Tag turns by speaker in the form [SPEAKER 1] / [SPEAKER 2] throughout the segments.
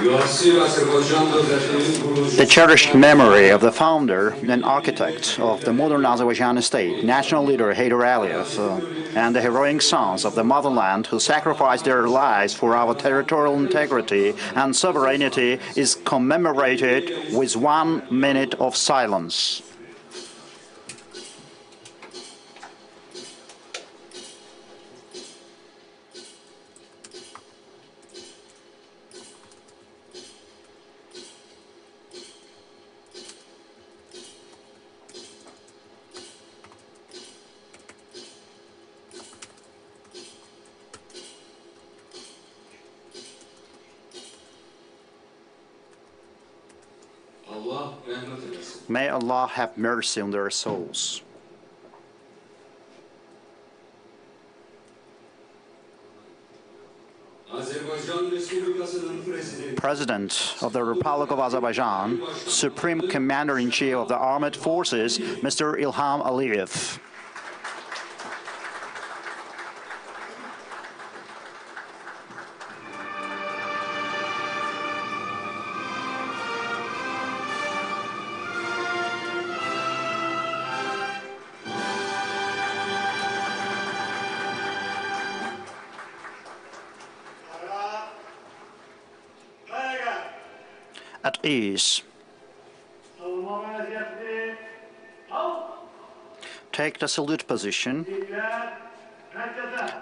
[SPEAKER 1] The cherished memory of the founder and architect of the modern Azerbaijan state, national leader Heydar Aliyev, and the heroic sons of the motherland who sacrificed their lives for our territorial integrity and sovereignty is commemorated with 1 minute of silence. May Allah have mercy on their souls. President of the Republic of Azerbaijan, Supreme Commander-in-Chief of the Armed Forces, Mr. Ilham Aliyev. At ease. Take the salute position.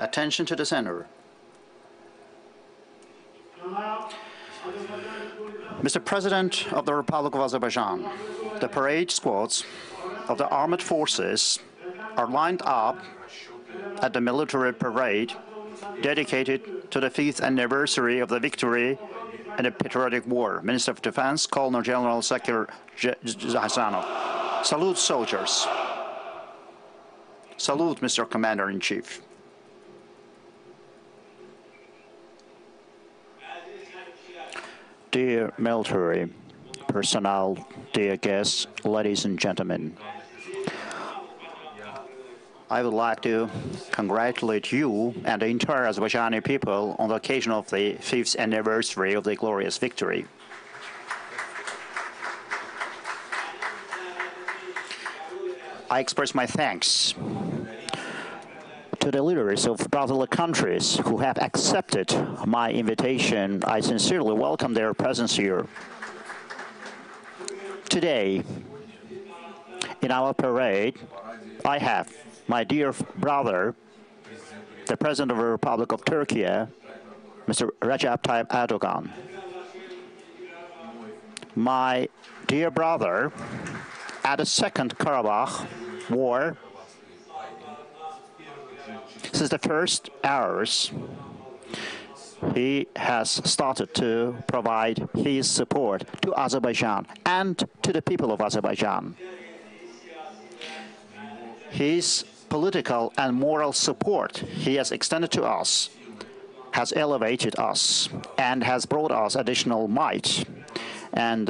[SPEAKER 1] Attention to the center. Mr. President of the Republic of Azerbaijan, the parade squads of the armed forces are lined up at the military parade dedicated to the 5th anniversary of the victory in the patriotic war. Minister of Defense, Colonel General Zakir Hasanov. Salute, soldiers. Salute, Mr. Commander-in-Chief. Dear military personnel, dear guests, ladies and gentlemen, I would like to congratulate you and the entire Azerbaijani people on the occasion of the 5th anniversary of the glorious victory. I express my thanks to the leaders of brotherly countries who have accepted my invitation. I sincerely welcome their presence here. Today, in our parade, I have my dear brother, the President of the Republic of Turkey, Mr. Recep Tayyip Erdogan. My dear brother, at the Second Karabakh War, since the first hours, he has started to provide his support to Azerbaijan and to the people of Azerbaijan. His political and moral support he has extended to us has elevated us and has brought us additional might. And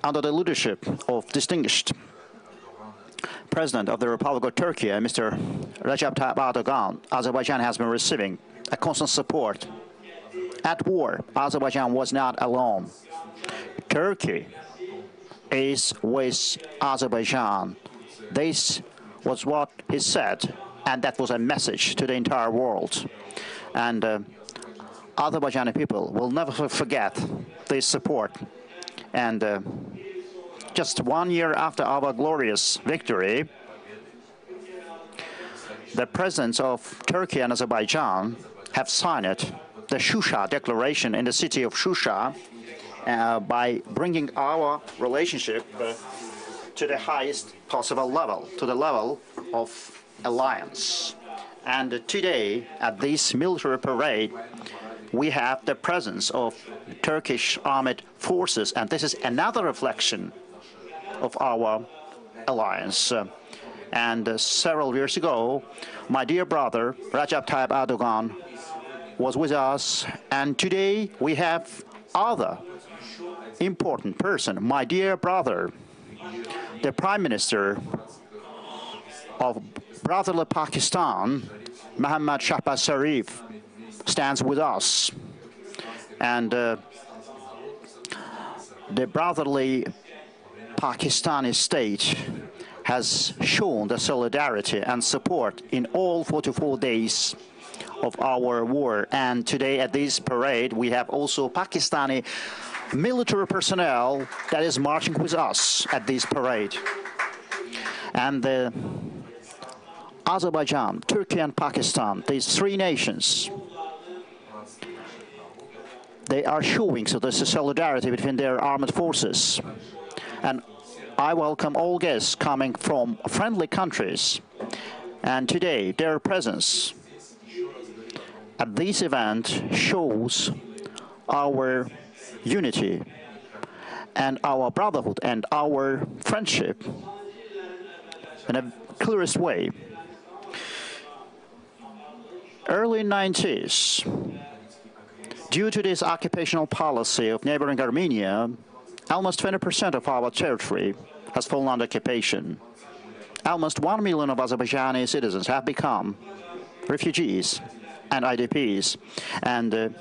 [SPEAKER 1] under the leadership of distinguished President of the Republic of Turkey, Mr. Recep Tayyip Erdogan, Azerbaijan has been receiving a constant support. At war, Azerbaijan was not alone. Turkey is with Azerbaijan. This was what he said, and that was a message to the entire world. And Azerbaijani people will never forget this support. And just 1 year after our glorious victory, the presidents of Turkey and Azerbaijan have signed the Shusha Declaration in the city of Shusha, by bringing our relationship to the highest possible level, to the level of alliance. And today, at this military parade, we have the presence of Turkish armed forces, and this is another reflection of our alliance. And several years ago, my dear brother, Recep Tayyip Erdogan, was with us, and today we have other important person, my dear brother, the Prime Minister of brotherly Pakistan, Mohammad Shahbaz Sharif, stands with us. And the brotherly Pakistani state has shown the solidarity and support in all 44 days of our war. And today at this parade, we have also Pakistani military personnel that is marching with us at this parade. And Azerbaijan, Turkey, and Pakistan, these three nations, they are showing so there's a solidarity between their armed forces. And I welcome all guests coming from friendly countries. And today, their presence at this event shows our unity and our brotherhood and our friendship in a clearest way. Early 90s, due to this occupational policy of neighboring Armenia, almost 20% of our territory has fallen under occupation. Almost 1 million of Azerbaijani citizens have become refugees and IDPs, and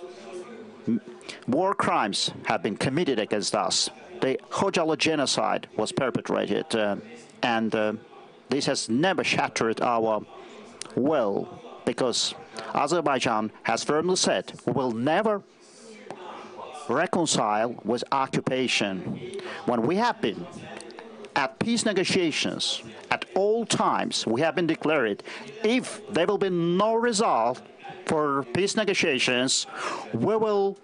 [SPEAKER 1] war crimes have been committed against us. The Khojalı genocide was perpetrated, and this has never shattered our will, because Azerbaijan has firmly said we will never reconcile with occupation. When we have been at peace negotiations, at all times, we have been declared, if there will be no result for peace negotiations, we will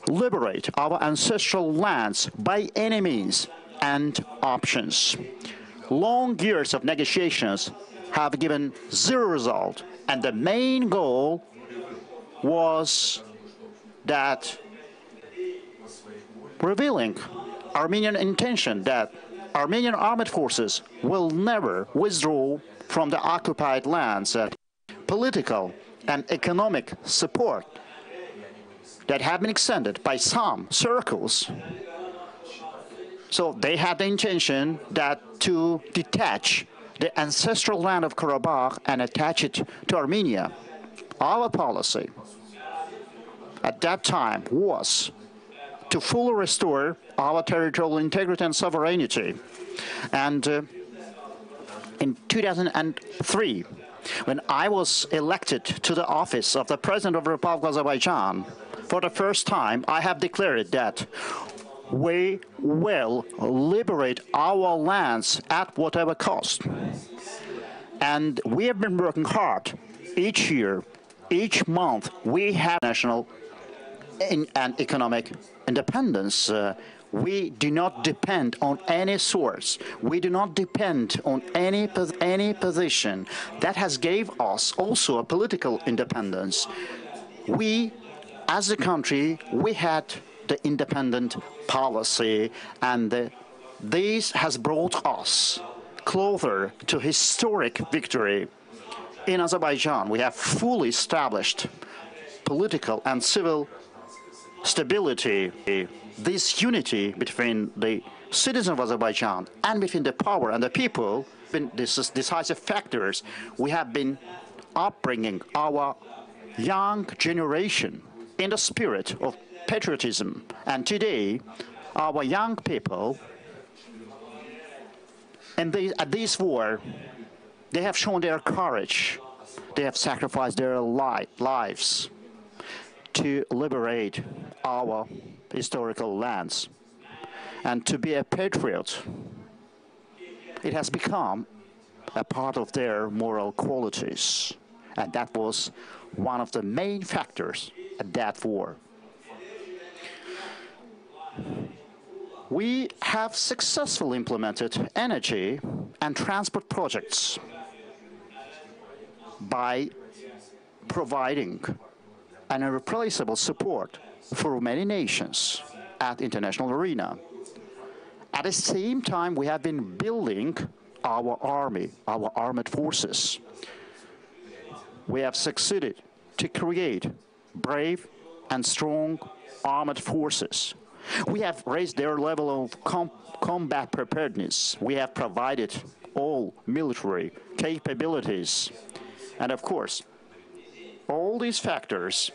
[SPEAKER 1] liberate our ancestral lands by any means and options. Long years of negotiations have given zero result, and the main goal was that revealing Armenian intention that Armenian armed forces will never withdraw from the occupied lands. Political and economic support that have been extended by some circles. So they had the intention that to detach the ancestral land of Karabakh and attach it to Armenia. Our policy at that time was to fully restore our territorial integrity and sovereignty. And in 2003, when I was elected to the office of the President of the Republic of Azerbaijan, for the first time, I have declared that we will liberate our lands at whatever cost. And we have been working hard each year, each month. We have national and economic independence. We do not depend on any source. We do not depend on any position. That has gave us also a political independence. We, as a country, we had the independent policy, and this has brought us closer to historic victory. In Azerbaijan, we have fully established political and civil stability. This unity between the citizens of Azerbaijan and between the power and the people been decisive factors. We have been upbringing our young generation in the spirit of patriotism. And today, our young people, at this war, they have shown their courage. They have sacrificed their lives to liberate our historical lands. And to be a patriot, it has become a part of their moral qualities. And that was one of the main factors at that war. We have successfully implemented energy and transport projects by providing an irreplaceable support for many nations at the international arena. At the same time, we have been building our army, our armed forces. We have succeeded to create brave and strong armed forces. We have raised their level of combat preparedness. We have provided all military capabilities. And of course, All these factors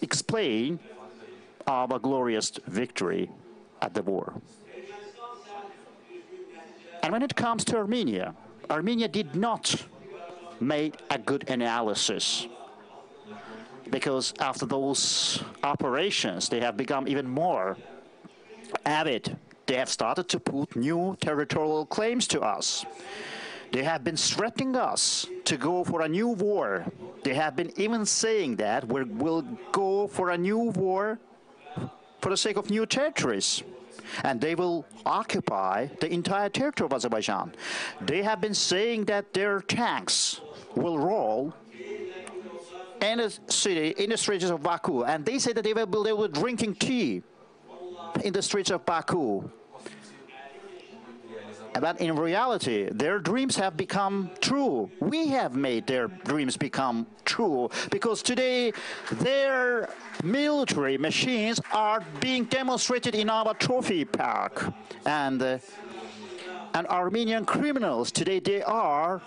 [SPEAKER 1] explain our glorious victory at the war. And when it comes to Armenia, Armenia did not make a good analysis, because after those operations, they have become even more avid. They have started to put new territorial claims to us. They have been threatening us to go for a new war. They have been even saying that we'll go for a new war for the sake of new territories. And they will occupy the entire territory of Azerbaijan. They have been saying that their tanks will roll in the city, in the streets of Baku. And they say that they were drinking tea in the streets of Baku. But in reality, their dreams have become true. We have made their dreams become true, because today their military machines are being demonstrated in our trophy park. And Armenian criminals today, they are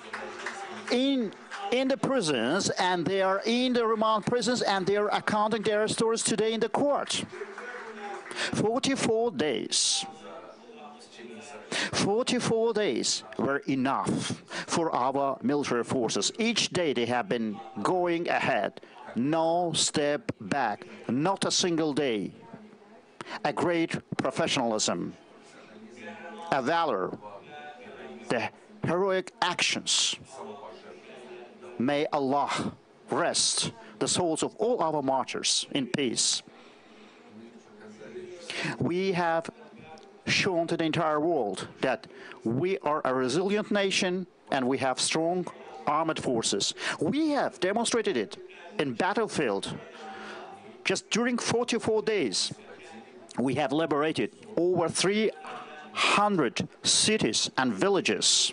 [SPEAKER 1] in the prisons, and they are in the remand prisons, and they are accounting their stories today in the court. 44 days. 44 days were enough for our military forces. Each day they have been going ahead, no step back, not a single day. A great professionalism, a valor, the heroic actions. May Allah rest the souls of all our martyrs in peace. We have shown to the entire world that we are a resilient nation and we have strong armed forces. We have demonstrated it in battlefield. Just during 44 days, we have liberated over 300 cities and villages.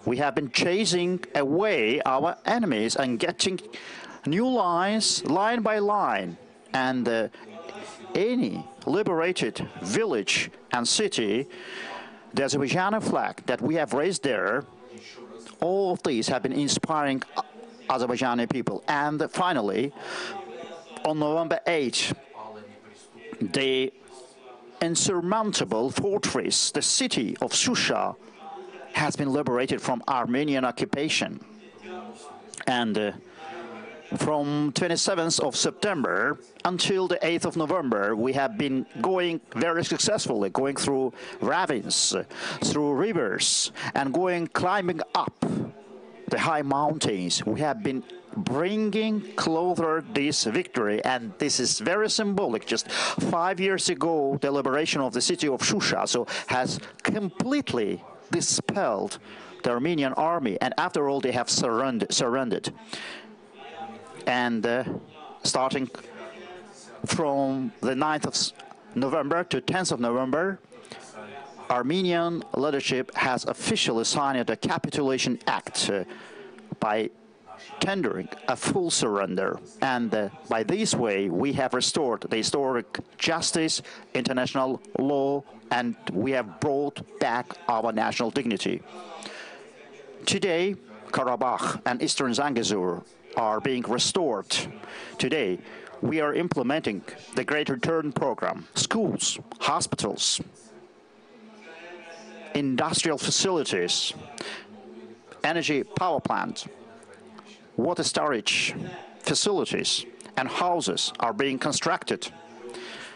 [SPEAKER 1] We have been chasing away our enemies and getting new lines, line by line, and any liberated village and city, the Azerbaijani flag that we have raised there, all of these have been inspiring Azerbaijani people. And finally, on November 8, the insurmountable fortress, the city of Shusha, has been liberated from Armenian occupation. And from 27th of September until the 8th of November, we have been going very successfully, going through ravines, through rivers, and climbing up the high mountains. We have been bringing closer this victory, and this is very symbolic. Just 5 years ago, the liberation of the city of Shusha has completely dispelled the Armenian army, and after all, they have surrendered. And starting from the 9th of November to 10th of November, Armenian leadership has officially signed a capitulation act by tendering a full surrender. And by this way, we have restored the historic justice, international law, and we have brought back our national dignity. Today, Karabakh and Eastern Zangezur are being restored. Today, we are implementing the Great Return program. Schools, hospitals, industrial facilities, energy power plants, water storage facilities, and houses are being constructed.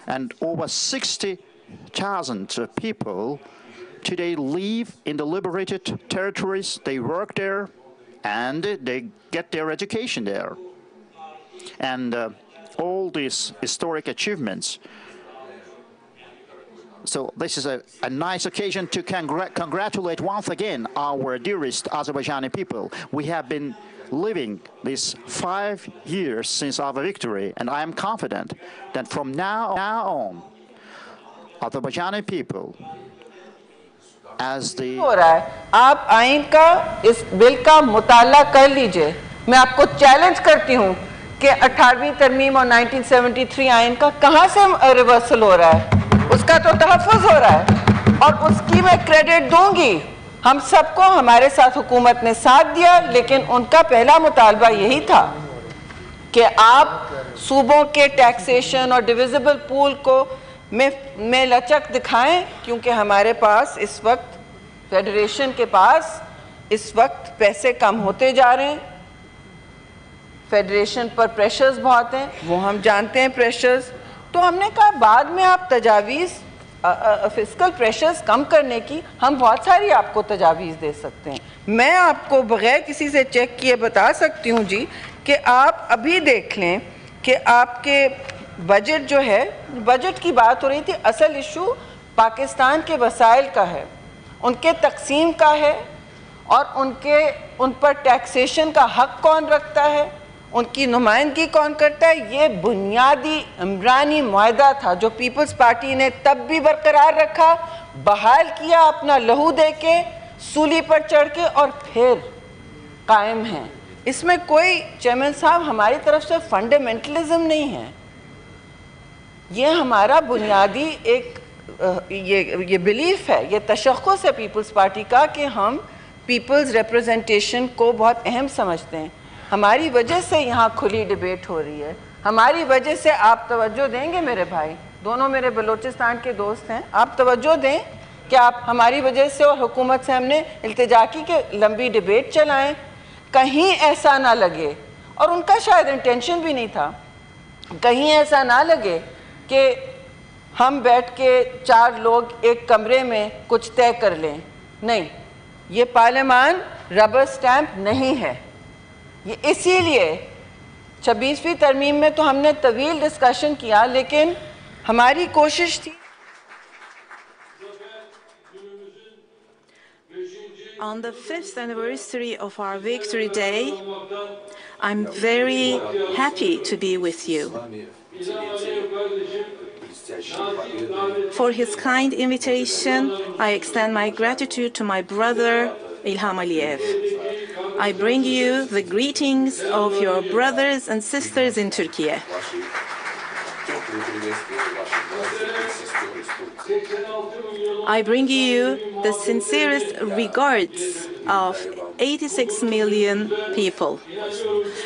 [SPEAKER 1] And over 60,000 people today live in the liberated territories. They work there, and they get their education there. And all these historic achievements. So this is a nice occasion to congratulate once again our dearest Azerbaijani people. We have been living these 5 years since our victory, and I am confident that from now on, Azerbaijani people, as the
[SPEAKER 2] हो रहा है, आप आइन का इस bill का मुताला कर लीजिए। मैं आपको चैलेंज करती हूँ कि 18वीं तरमीम और 1973 आइन का कहाँ से रिवर्सल हो रहा है, उसका तो तहफ़्फ़ुज़ हो रहा है, और उसकी मैं क्रेडिट दूंगी। हम सबको हमारे साथ हुकूमत ने साथ दिया, लेकिन उनका पहला मुतालबा यही था कि आप सूबों के टैक्सेशन और डिविजिबल पूल को में लचक दिखाएं, क्योंकि हमारे पास इस वक्त फेडरेशन के पास इस वक्त पैसे कम होते जा रहे हैं, फेडरेशन पर प्रेशर्स बहुत हैं, वो हम जानते हैं प्रेशर्स। तो हमने कहा बाद में आप तजावीज़ फिस्कल प्रेशर्स कम करने की हम बहुत सारी आपको तजावीज़ दे सकते हैं। मैं आपको बग़ैर किसी से चेक किए बता सकती हूँ जी कि आप अभी देख लें कि आपके बजट जो है, बजट की बात हो रही थी, असल इशू पाकिस्तान के वसाइल का है, उनके तकसीम का है, और उन पर टैक्सेशन का हक कौन रखता है, उनकी नुमाइंदगी कौन करता है। ये बुनियादी इमरानी मुआहदा था जो पीपल्स पार्टी ने तब भी बरकरार रखा, बहाल किया अपना लहू दे के, सूली पर चढ़ के, और फिर कायम है। इसमें कोई चेयरमैन साहब हमारी तरफ से फंडामेंटलिज्म नहीं है, ये हमारा बुनियादी एक ये बिलीफ है, ये तशख़्ख़ुस है पीपल्स पार्टी का कि हम पीपल्स रिप्रेजेंटेशन को बहुत अहम समझते हैं। हमारी वजह से यहाँ खुली डिबेट हो रही है, हमारी वजह से आप तवज्जो देंगे मेरे भाई, दोनों मेरे बलूचिस्तान के दोस्त हैं, आप तवज्जो दें कि आप हमारी वजह से और हुकूमत से हमने इल्तिजा की कि लंबी डिबेट चलाएं, कहीं ऐसा ना लगे, और उनका शायद इंटेंशन भी नहीं था, कहीं ऐसा ना लगे कि हम बैठ के 4 लोग एक कमरे में कुछ तय कर लें। नहीं, ये पार्लियामान रबर स्टैंप नहीं है। ये इसीलिए 26वीं तरमीम में तो हमने तवील डिस्कशन किया, लेकिन हमारी कोशिश थी।
[SPEAKER 3] On the 5th anniversary of our Victory Day, I'm very happy to be with you. For his kind invitation, I extend my gratitude to my brother Ilham Aliyev. I bring you the greetings of your brothers and sisters in Turkey. I bring you the sincerest regards of 86 million people.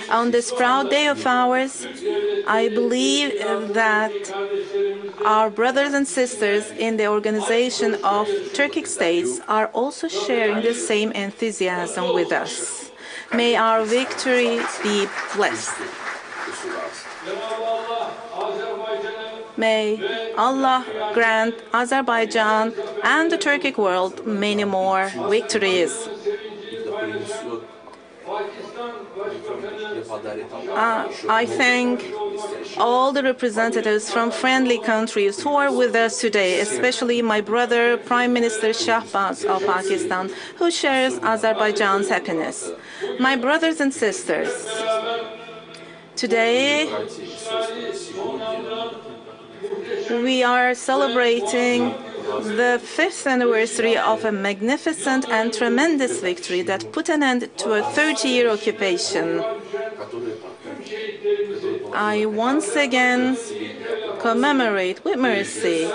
[SPEAKER 3] On this proud day of ours, I believe that our brothers and sisters in the Organization of Turkic States are also sharing the same enthusiasm with us. May our victory be blessed. May Allah grant Azerbaijan and the Turkic world many more victories. I thank all the representatives from friendly countries who are with us today, especially my brother, Prime Minister Shahbaz of Pakistan, who shares Azerbaijan's happiness. My brothers and sisters, today we are celebrating the 5th anniversary of a magnificent and tremendous victory that put an end to a 30-year occupation. I once again commemorate with mercy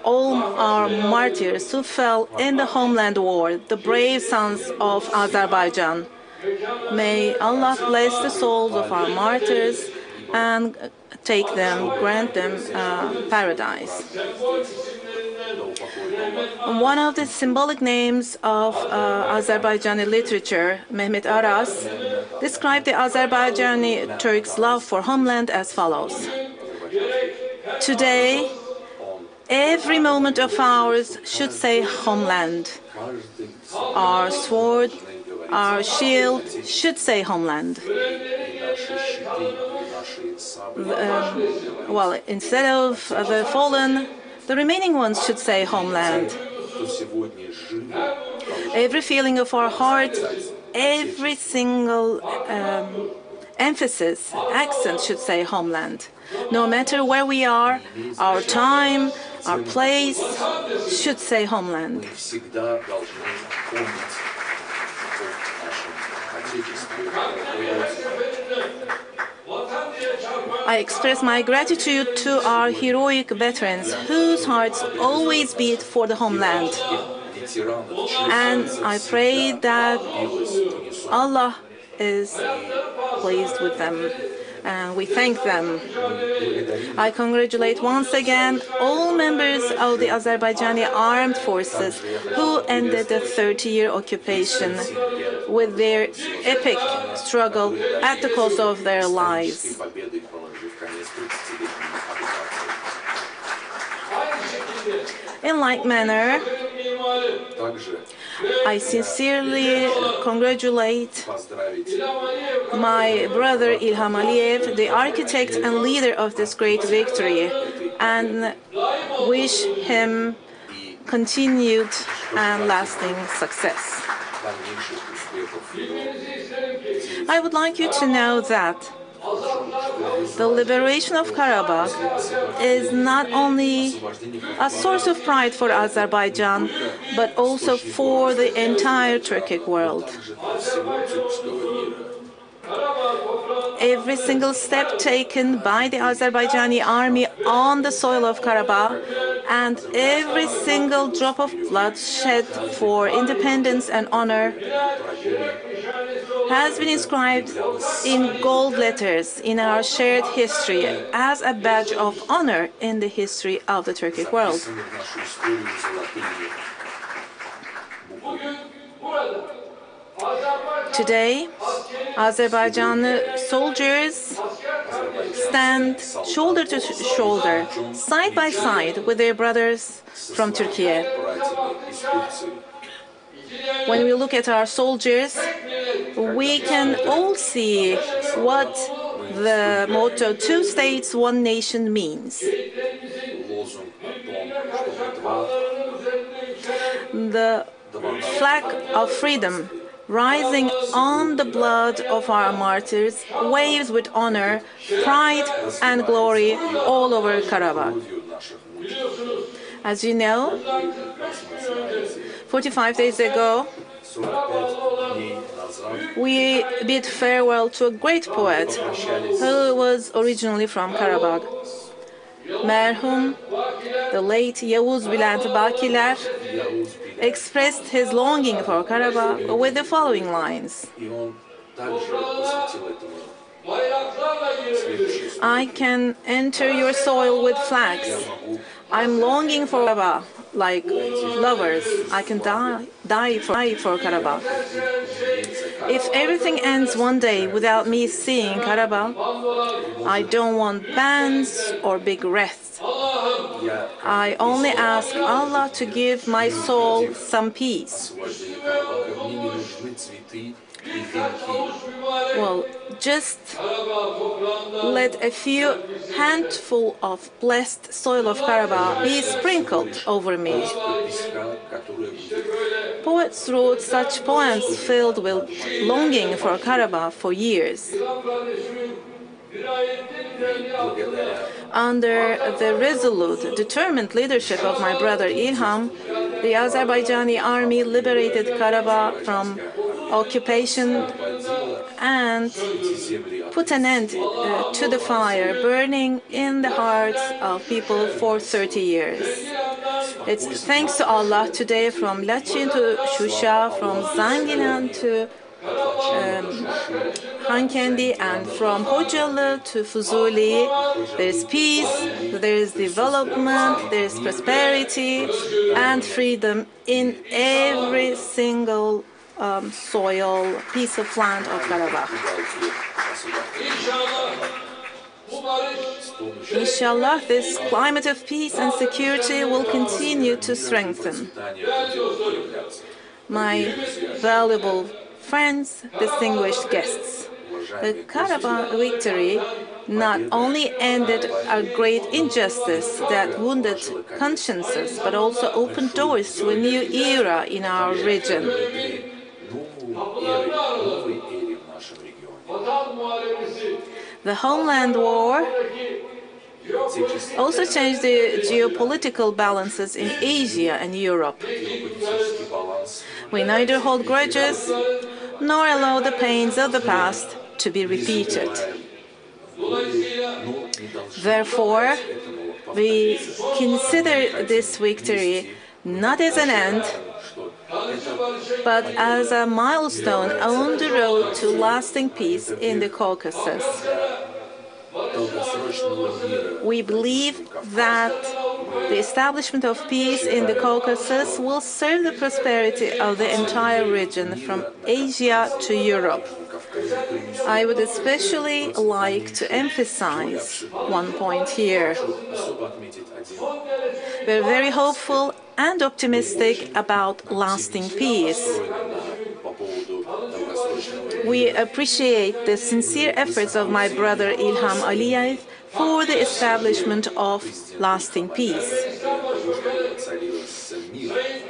[SPEAKER 3] all our martyrs who fell in the homeland war, the brave sons of Azerbaijan. May Allah bless the souls of our martyrs and grant them paradise. One of the symbolic names of Azerbaijani literature, Mehmet Aras, described the Azerbaijani Turks' love for homeland as follows. Today, every moment of ours should say homeland. Our sword, our shield should say homeland. Well, instead of the fallen, the remaining ones should say homeland. Every feeling of our heart, every single emphasis, accent should say homeland. No matter where we are, our time, our place should say homeland. I express my gratitude to our heroic veterans whose hearts always beat for the homeland. And I pray that Allah is pleased with them. and we thank them. I congratulate once again all members of the Azerbaijani armed forces who ended the 30-year occupation with their epic struggle at the cost of their lives. In like manner, I sincerely congratulate my brother Ilham Aliyev, the architect and leader of this great victory, and wish him continued and lasting success. I would like you to know that the liberation of Karabakh is not only a source of pride for Azerbaijan, but also for the entire Turkic world. Every single step taken by the Azerbaijani army on the soil of Karabakh and every single drop of blood shed for independence and honor has been inscribed in gold letters in our shared history as a badge of honor in the history of the Turkic world. Today, Azerbaijan soldiers stand shoulder to shoulder, side by side with their brothers from Turkey. When we look at our soldiers, we can all see what the motto "Two states, one nation" means. The flag of freedom rising on the blood of our martyrs waves with honor, pride and glory all over Karabakh. As you know, 45 days ago, we bid farewell to a great poet who was originally from Karabakh. Merhum, the late Yavuz Bülent Bakiler, expressed his longing for Karabakh with the following lines. I can enter your soil with flags. I'm longing for Karabakh. Like lovers, I can die for Karabakh. If everything ends one day without me seeing Karabakh, I don't want bands or big wreaths. I only ask Allah to give my soul some peace. Well, just let a few handful of blessed soil of Karabakh be sprinkled over me. Poets wrote such poems filled with longing for Karabakh for years. Under the resolute, determined leadership of my brother Ilham, the Azerbaijani army liberated Karabakh from occupation and put an end to the fire burning in the hearts of people for 30 years. It's thanks to Allah today, from Lachin to Shusha, from Zangilan to Hankendi, and from Hocalı to Fuzuli, there's peace, there's development, there's prosperity and freedom in every single soil, piece of land of Karabakh. Inshallah, this climate of peace and security will continue to strengthen. My valuable friends, distinguished guests, the Karabakh victory not only ended a great injustice that wounded consciences, but also opened doors to a new era in our region. The homeland war also changed the geopolitical balances in Asia and Europe. We neither hold grudges nor allow the pains of the past to be repeated. Therefore, we consider this victory not as an end, but as a milestone on the road to lasting peace in the Caucasus. We believe that the establishment of peace in the Caucasus will serve the prosperity of the entire region, from Asia to Europe. I would especially like to emphasize one point here. We're very hopeful and optimistic about lasting peace. We appreciate the sincere efforts of my brother Ilham Aliyev for the establishment of lasting peace.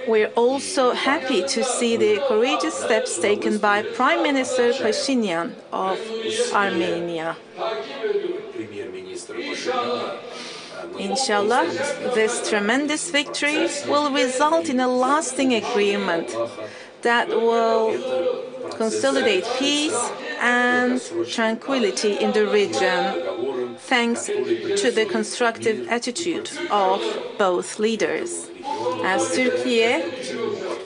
[SPEAKER 3] We're also happy to see the courageous steps taken by Prime Minister Pashinyan of Armenia. Inshallah, this tremendous victory will result in a lasting agreement that will consolidate peace and tranquility in the region, thanks to the constructive attitude of both leaders. As Turkey,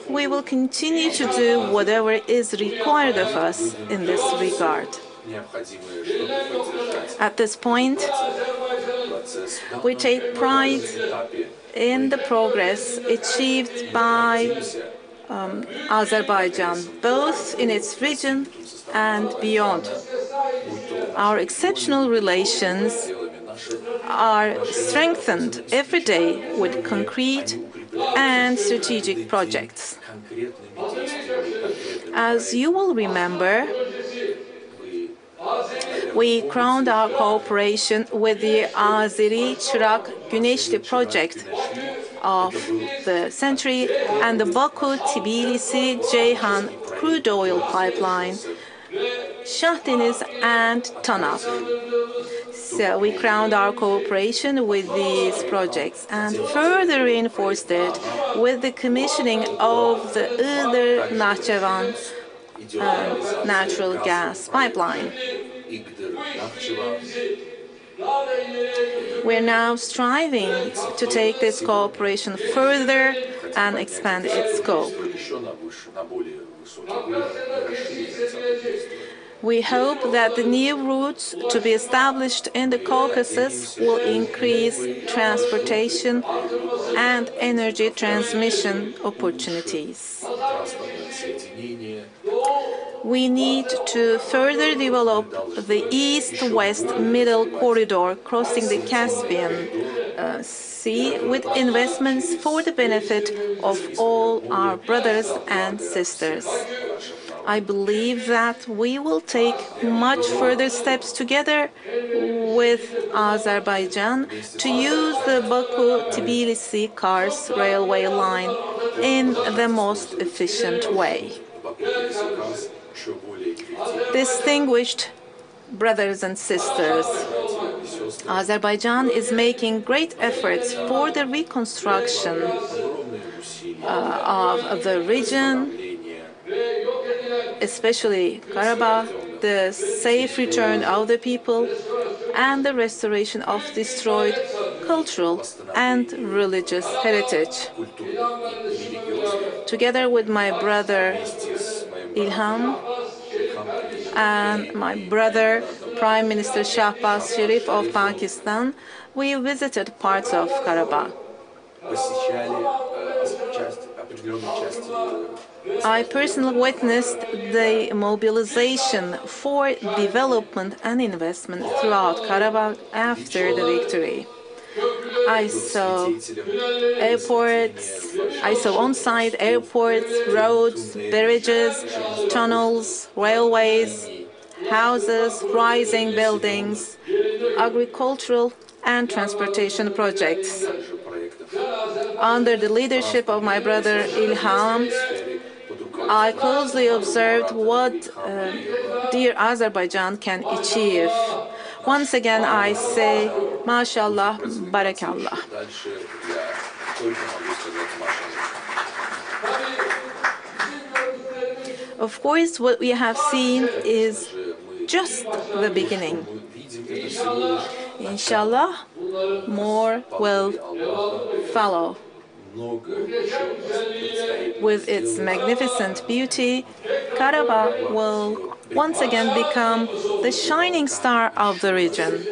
[SPEAKER 3] we will continue to do whatever is required of us in this regard. At this point, we take pride in the progress achieved by Azerbaijan, both in its region and beyond. Our exceptional relations are strengthened every day with concrete and strategic projects. As you will remember, we crowned our cooperation with the Azeri Çırak Güneşli project of the century and the Baku-Tbilisi-Ceyhan crude oil pipeline, Shah Deniz and TANAP. So we crowned our cooperation with these projects and further reinforced it with the commissioning of the Iğdır-Nahçıvan natural gas pipeline. We're now striving to take this cooperation further and expand its scope. We hope that the new routes to be established in the Caucasus will increase transportation and energy transmission opportunities. We need to further develop the East-West Middle Corridor crossing the Caspian Sea with investments for the benefit of all our brothers and sisters. I believe that we will take much further steps together with Azerbaijan to use the Baku-Tbilisi-Kars railway line in the most efficient way. Distinguished brothers and sisters, Azerbaijan is making great efforts for the reconstruction of the region, especially Karabakh, the safe return of the people, and the restoration of destroyed cultural and religious heritage. Together with my brother Ilham and my brother Prime Minister Shahbaz Sharif of Pakistan, we visited parts of Karabakh. I personally witnessed the mobilization for development and investment throughout Karabakh after the victory. I saw on-site airports, roads, bridges, tunnels, railways, houses, rising buildings, agricultural and transportation projects. Under the leadership of my brother Ilham, I closely observed what dear Azerbaijan can achieve. Once again, I say, MashaAllah, Barakallah. Of course, what we have seen is just the beginning. Inshallah, more will follow. With its magnificent beauty, Karabakh will once again become the shining star of the region.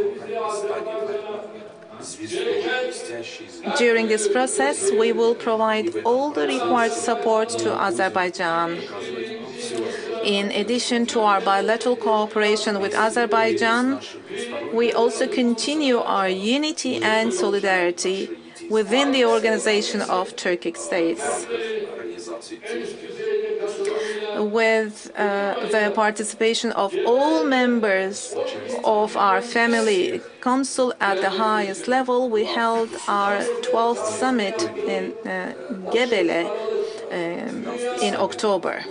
[SPEAKER 3] During this process, we will provide all the required support to Azerbaijan. In addition to our bilateral cooperation with Azerbaijan, we also continue our unity and solidarity within the Organization of Turkic States. With the participation of all members of our family council at the highest level, we held our 12th summit in Gebele in October.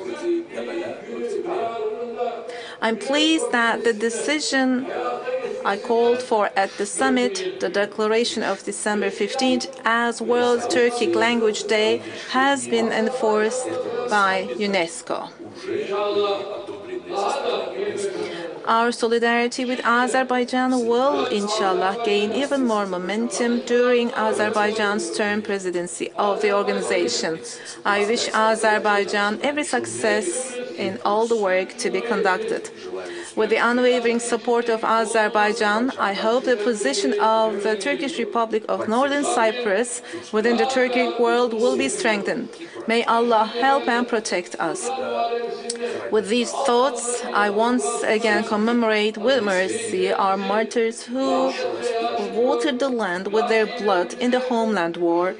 [SPEAKER 3] I'm pleased that the decision I called for at the summit, the declaration of December 15th as World Turkic Language Day, has been enforced by UNESCO. Our solidarity with Azerbaijan will, inshallah, gain even more momentum during Azerbaijan's term presidency of the organization. I wish Azerbaijan every success in all the work to be conducted. With the unwavering support of Azerbaijan, I hope the position of the Turkish Republic of Northern Cyprus within the Turkic world will be strengthened. May Allah help and protect us. With these thoughts, I once again commemorate with mercy our martyrs who watered the land with their blood in the homeland war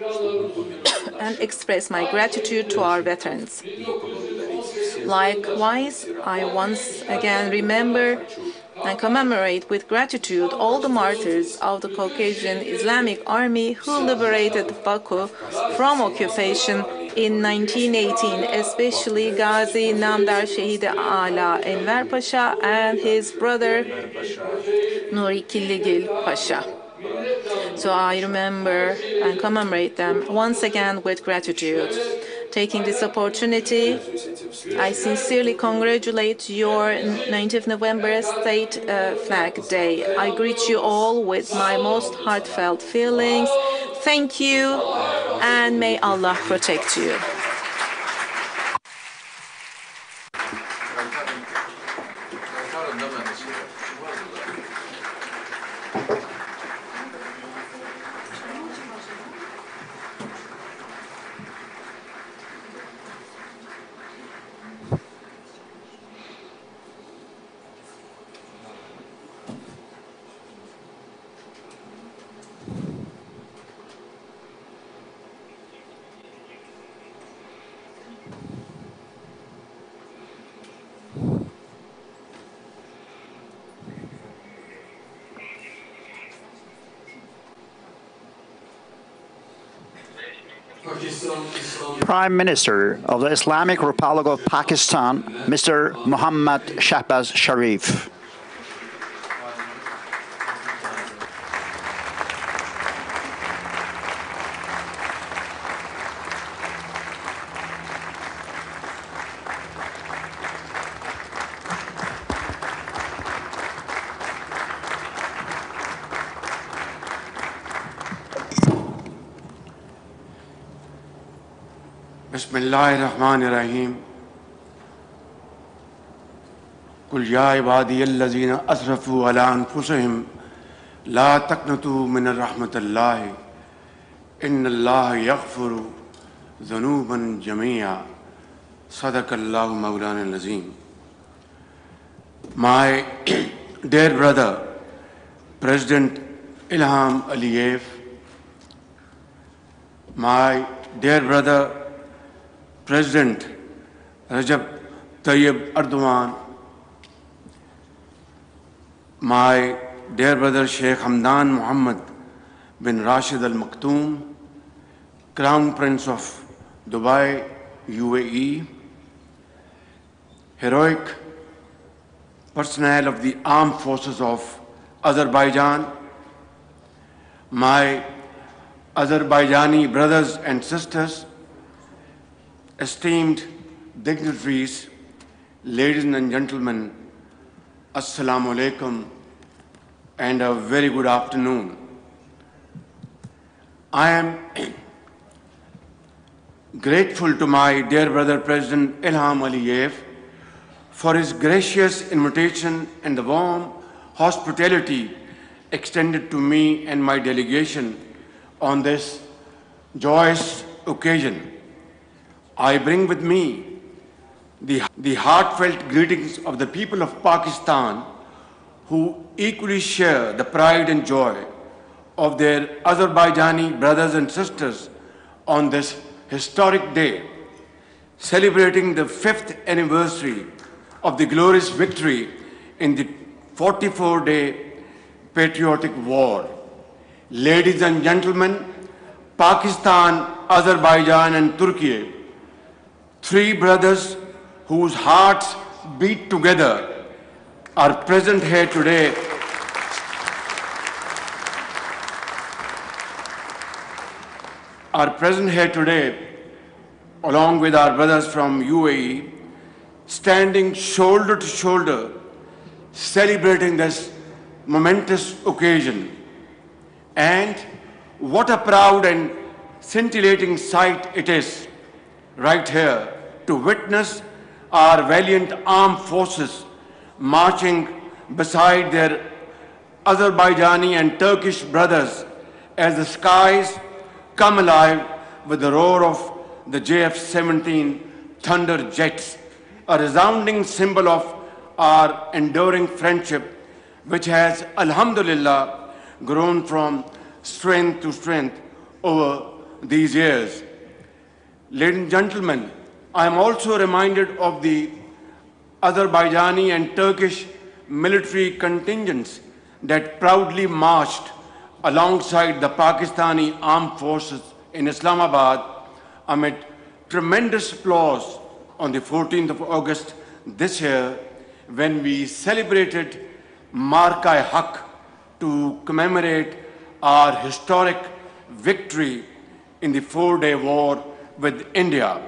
[SPEAKER 3] and express my gratitude to our veterans. Likewise, I once again remember and commemorate with gratitude all the martyrs of the Caucasian Islamic Army who liberated Baku from occupation in 1918, especially Ghazi Namdar Shehid Ala Enver Pasha and his brother Nuri Killigil Pasha. So I remember and commemorate them once again with gratitude. Taking this opportunity, I sincerely congratulate your 19th November State Flag Day. I greet you all with my most heartfelt feelings. Thank you, and may Allah protect you.
[SPEAKER 1] Prime Minister of the Islamic Republic of Pakistan, Mr. Muhammad Shahbaz Sharif.
[SPEAKER 4] बिस्मिल्लाहिर्रहमानिर्रहीम कुल या इबादियल्लज़ीना असरफ़ू अला अनफुसिहिम ला तक़नतू मिनर रहमतिल्लाह इन्नल्लाह यग़फ़िरु ज़ुनूबन जमीआ सदक़ल्लाहु मौलाना अज़ीम. My dear brother, President Ilham Aliyev, my dear brother, President Recep Tayyip Erdogan, my dear brother Sheikh Hamdan Mohammed bin Rashid Al Maktoum, Crown Prince of Dubai, UAE, heroic personnel of the armed forces of Azerbaijan, my Azerbaijani brothers and sisters, esteemed dignitaries, ladies and gentlemen, Assalamu alaikum and a very good afternoon. I am grateful to my dear brother President Ilham Aliyev for his gracious invitation and the warm hospitality extended to me and my delegation on this joyous occasion. I bring with me the heartfelt greetings of the people of Pakistan who equally share the pride and joy of their Azerbaijani brothers and sisters on this historic day, celebrating the 5th anniversary of the glorious victory in the 44-day patriotic war. Ladies and gentlemen, Pakistan, Azerbaijan and Turkey, three brothers whose hearts beat together, are present here today along with our brothers from UAE, standing shoulder to shoulder, celebrating this momentous occasion. And what a proud and scintillating sight it is right here to witness our valiant armed forces marching beside their Azerbaijani and Turkish brothers as the skies come alive with the roar of the JF-17 Thunder jets, a resounding symbol of our enduring friendship, which has, alhamdulillah, grown from strength to strength over these years. Ladies and gentlemen, I am also reminded of the Azerbaijani and Turkish military contingents that proudly marched alongside the Pakistani armed forces in Islamabad amid tremendous applause on the 14th of August this year, when we celebrated Marka-e-Haq to commemorate our historic victory in the 4-day war with India.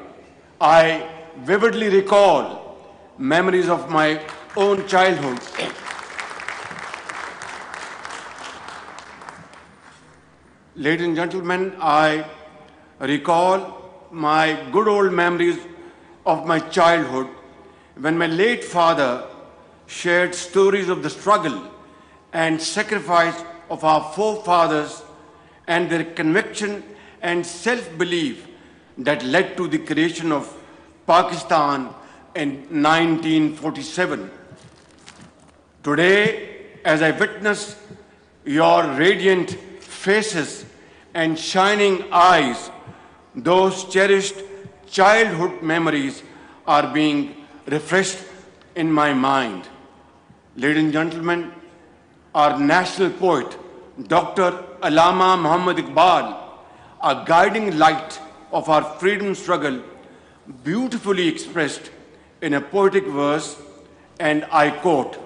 [SPEAKER 4] I vividly recall memories of my own childhood. Ladies and gentlemen, I recall my good old memories of my childhood when my late father shared stories of the struggle and sacrifice of our forefathers and their conviction and self-belief that led to the creation of Pakistan in 1947. Today, as I witness your radiant faces and shining eyes, those cherished childhood memories are being refreshed in my mind. Ladies and gentlemen, our national poet, Dr. Allama Muhammad Iqbal, a guiding light of our freedom struggle, beautifully expressed in a poetic verse, and I quote,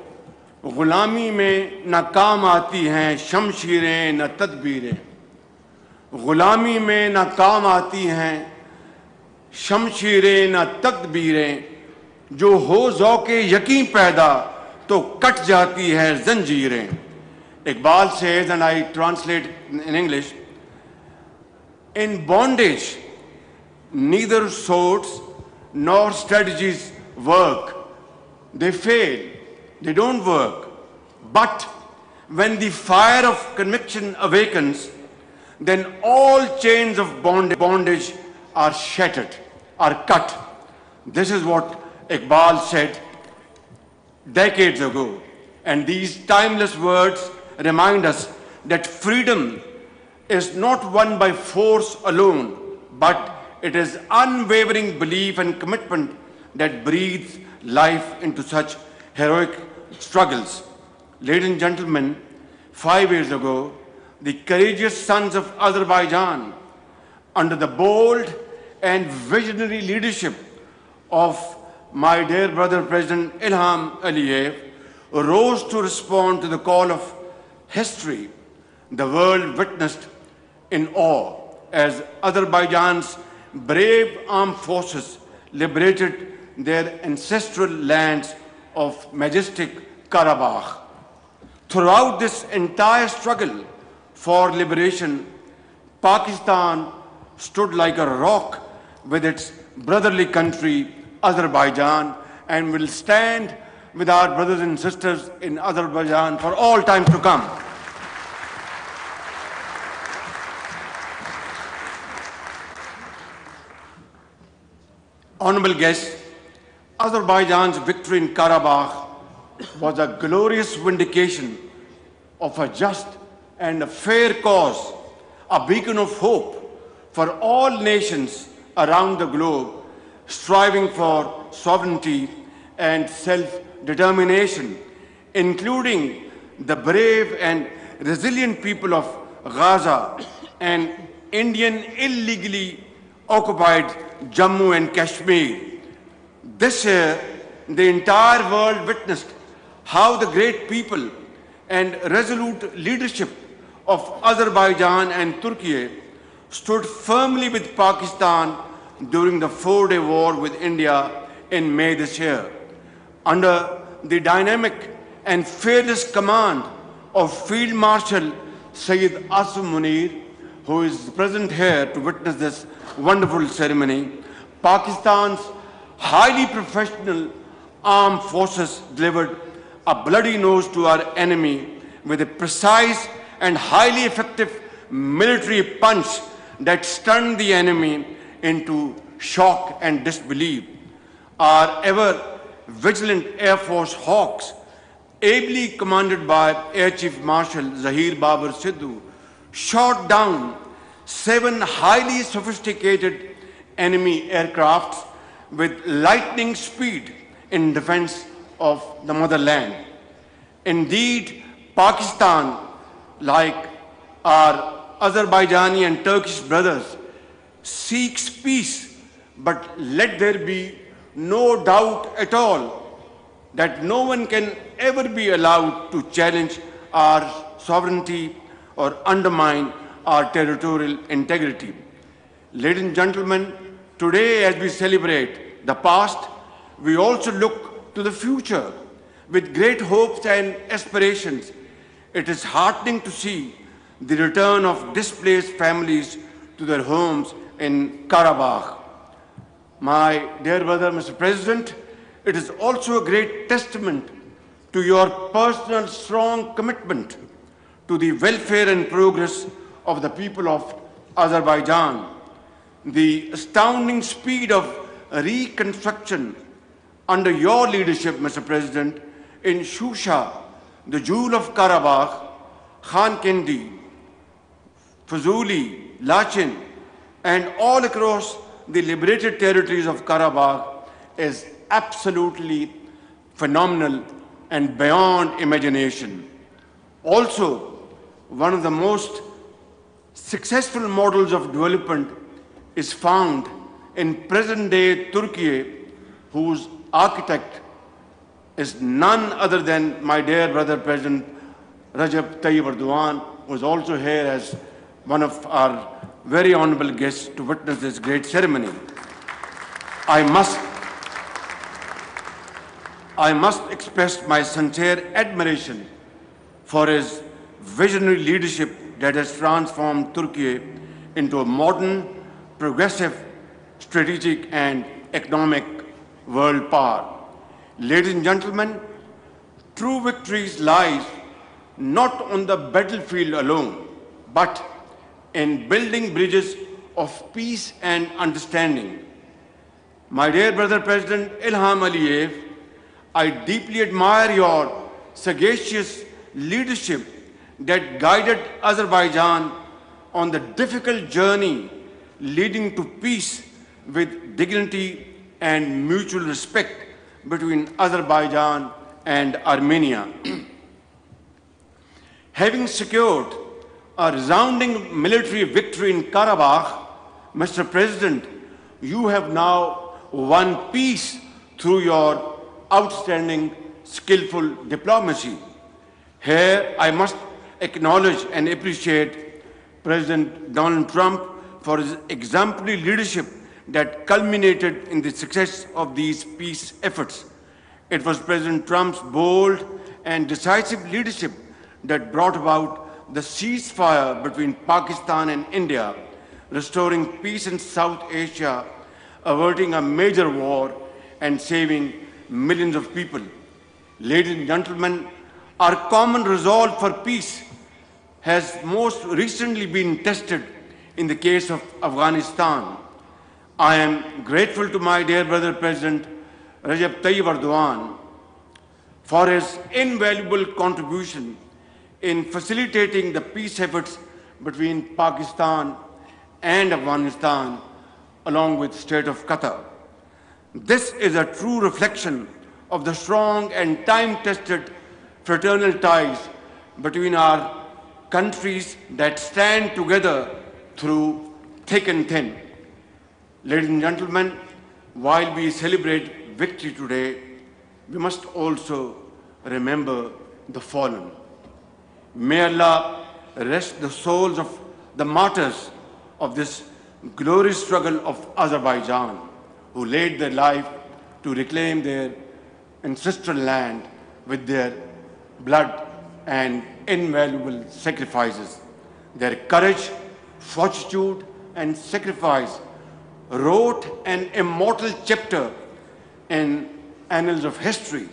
[SPEAKER 4] "Ghulami mein na kaam aati hain shamsheerein na tadbीरें, ग़ुलामी में ना काम आती हैं शमशीरें ना तदबीरें, जो हो ज़ौक़े यकीन पैदा तो कट जाती है ज़ंजीरें." Iqbal says, and I translate in English, in bondage, neither swords nor strategies work. They fail, they don't work. But when the fire of conviction awakens, then all chains of bondage are shattered, are cut. This is what Iqbal said decades ago. And these timeless words remind us that freedom is not won by force alone, but it is unwavering belief and commitment that breathes life into such heroic struggles. Ladies and gentlemen, 5 years ago, the courageous sons of Azerbaijan, under the bold and visionary leadership of my dear brother President Ilham Aliyev, rose to respond to the call of history. The world witnessed in awe as Azerbaijan's brave armed forces liberated their ancestral lands of majestic Karabakh. Throughout this entire struggle for liberation, Pakistan stood like a rock with its brotherly country, Azerbaijan, and will stand with our brothers and sisters in Azerbaijan for all time to come. Honorable guests, Azerbaijan's victory in Karabakh was a glorious vindication of a just and a fair cause, a beacon of hope for all nations around the globe striving for sovereignty and self-determination, including the brave and resilient people of Gaza and Indian illegally occupied Jammu and Kashmir. This year, the entire world witnessed how the great people and resolute leadership of Azerbaijan and Turkey stood firmly with Pakistan during the four-day war with India in May this year. Under the dynamic and fearless command of Field Marshal Sayyid Asim Munir, who is present here to witness this wonderful ceremony, Pakistan's highly professional armed forces delivered a bloody nose to our enemy with a precise and highly effective military punch that stunned the enemy into shock and disbelief. Our ever vigilant Air Force Hawks, ably commanded by Air Chief Marshal Zahir Babar Sidhu, shot down 7 highly sophisticated enemy aircrafts with lightning speed in defense of the motherland. Indeed, Pakistan, like our Azerbaijani and Turkish brothers, seeks peace, but let there be no doubt at all that no one can ever be allowed to challenge our sovereignty or undermine our territorial integrity. Ladies and gentlemen, today as we celebrate the past, we also look to the future with great hopes and aspirations. It is heartening to see the return of displaced families to their homes in Karabakh. My dear brother, Mr. President, it is also a great testament to your personal strong commitment to the welfare and progress of the people of Azerbaijan. The astounding speed of reconstruction under your leadership, Mr. President, in Shusha, the jewel of Karabakh, Khan Kendi, Fuzuli, Lachin, and all across the liberated territories of Karabakh is absolutely phenomenal and beyond imagination. Also, one of the most successful models of development is found in present-day Turkey, whose architect is none other than my dear brother President Recep Tayyip Erdogan, who is also here as one of our very honorable guests to witness this great ceremony. I must express my sincere admiration for his visionary leadership that has transformed Turkey into a modern, progressive, strategic and economic world power. Ladies and gentlemen, true victories lies not on the battlefield alone, but in building bridges of peace and understanding. My dear brother President Ilham Aliyev, I deeply admire your sagacious leadership that guided Azerbaijan on the difficult journey leading to peace with dignity and mutual respect between Azerbaijan and Armenia. Having secured a resounding military victory in Karabakh, Mr. President, you have now won peace through your outstanding, skillful diplomacy. Here, I must acknowledge and appreciate President Donald Trump for his exemplary leadership that culminated in the success of these peace efforts. It was President Trump's bold and decisive leadership that brought about the ceasefire between Pakistan and India, restoring peace in South Asia, averting a major war, and saving millions of people. Ladies and gentlemen, our common resolve for peace has most recently been tested in the case of Afghanistan. I am grateful to my dear brother President Recep Tayyip Erdogan for his invaluable contribution in facilitating the peace efforts between Pakistan and Afghanistan, along with the state of Qatar. This is a true reflection of the strong and time-tested fraternal ties between our countries that stand together through thick and thin. Ladies and gentlemen, while we celebrate victory today, we must also remember the fallen. May Allah rest the souls of the martyrs of this glorious struggle of Azerbaijan, who laid their life to reclaim their ancestral land with their blood and invaluable sacrifices. Their courage, fortitude, and sacrifice wrote an immortal chapter in annals of history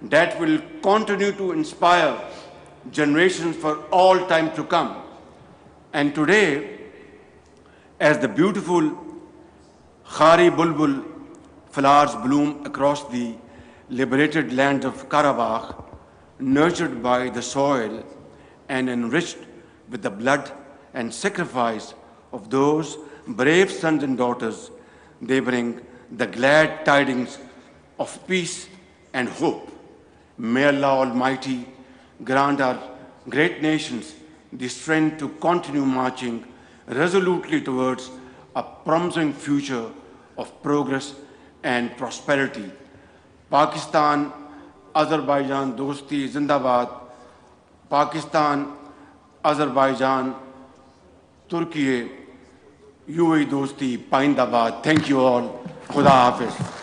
[SPEAKER 4] that will continue to inspire generations for all time to come. And today, as the beautiful Khari Bulbul flowers bloom across the liberated land of Karabakh, nurtured by the soil and enriched with the blood and sacrifice of those brave sons and daughters, they bring the glad tidings of peace and hope. May Allah Almighty grant our great nations the strength to continue marching resolutely towards a promising future of progress and prosperity. Pakistan, Azerbaijan Dosti Zindabad. Pakistan, Azerbaijan, Turkey, UAE Dosti Paindabad. Thank you all. Khuda Hafiz.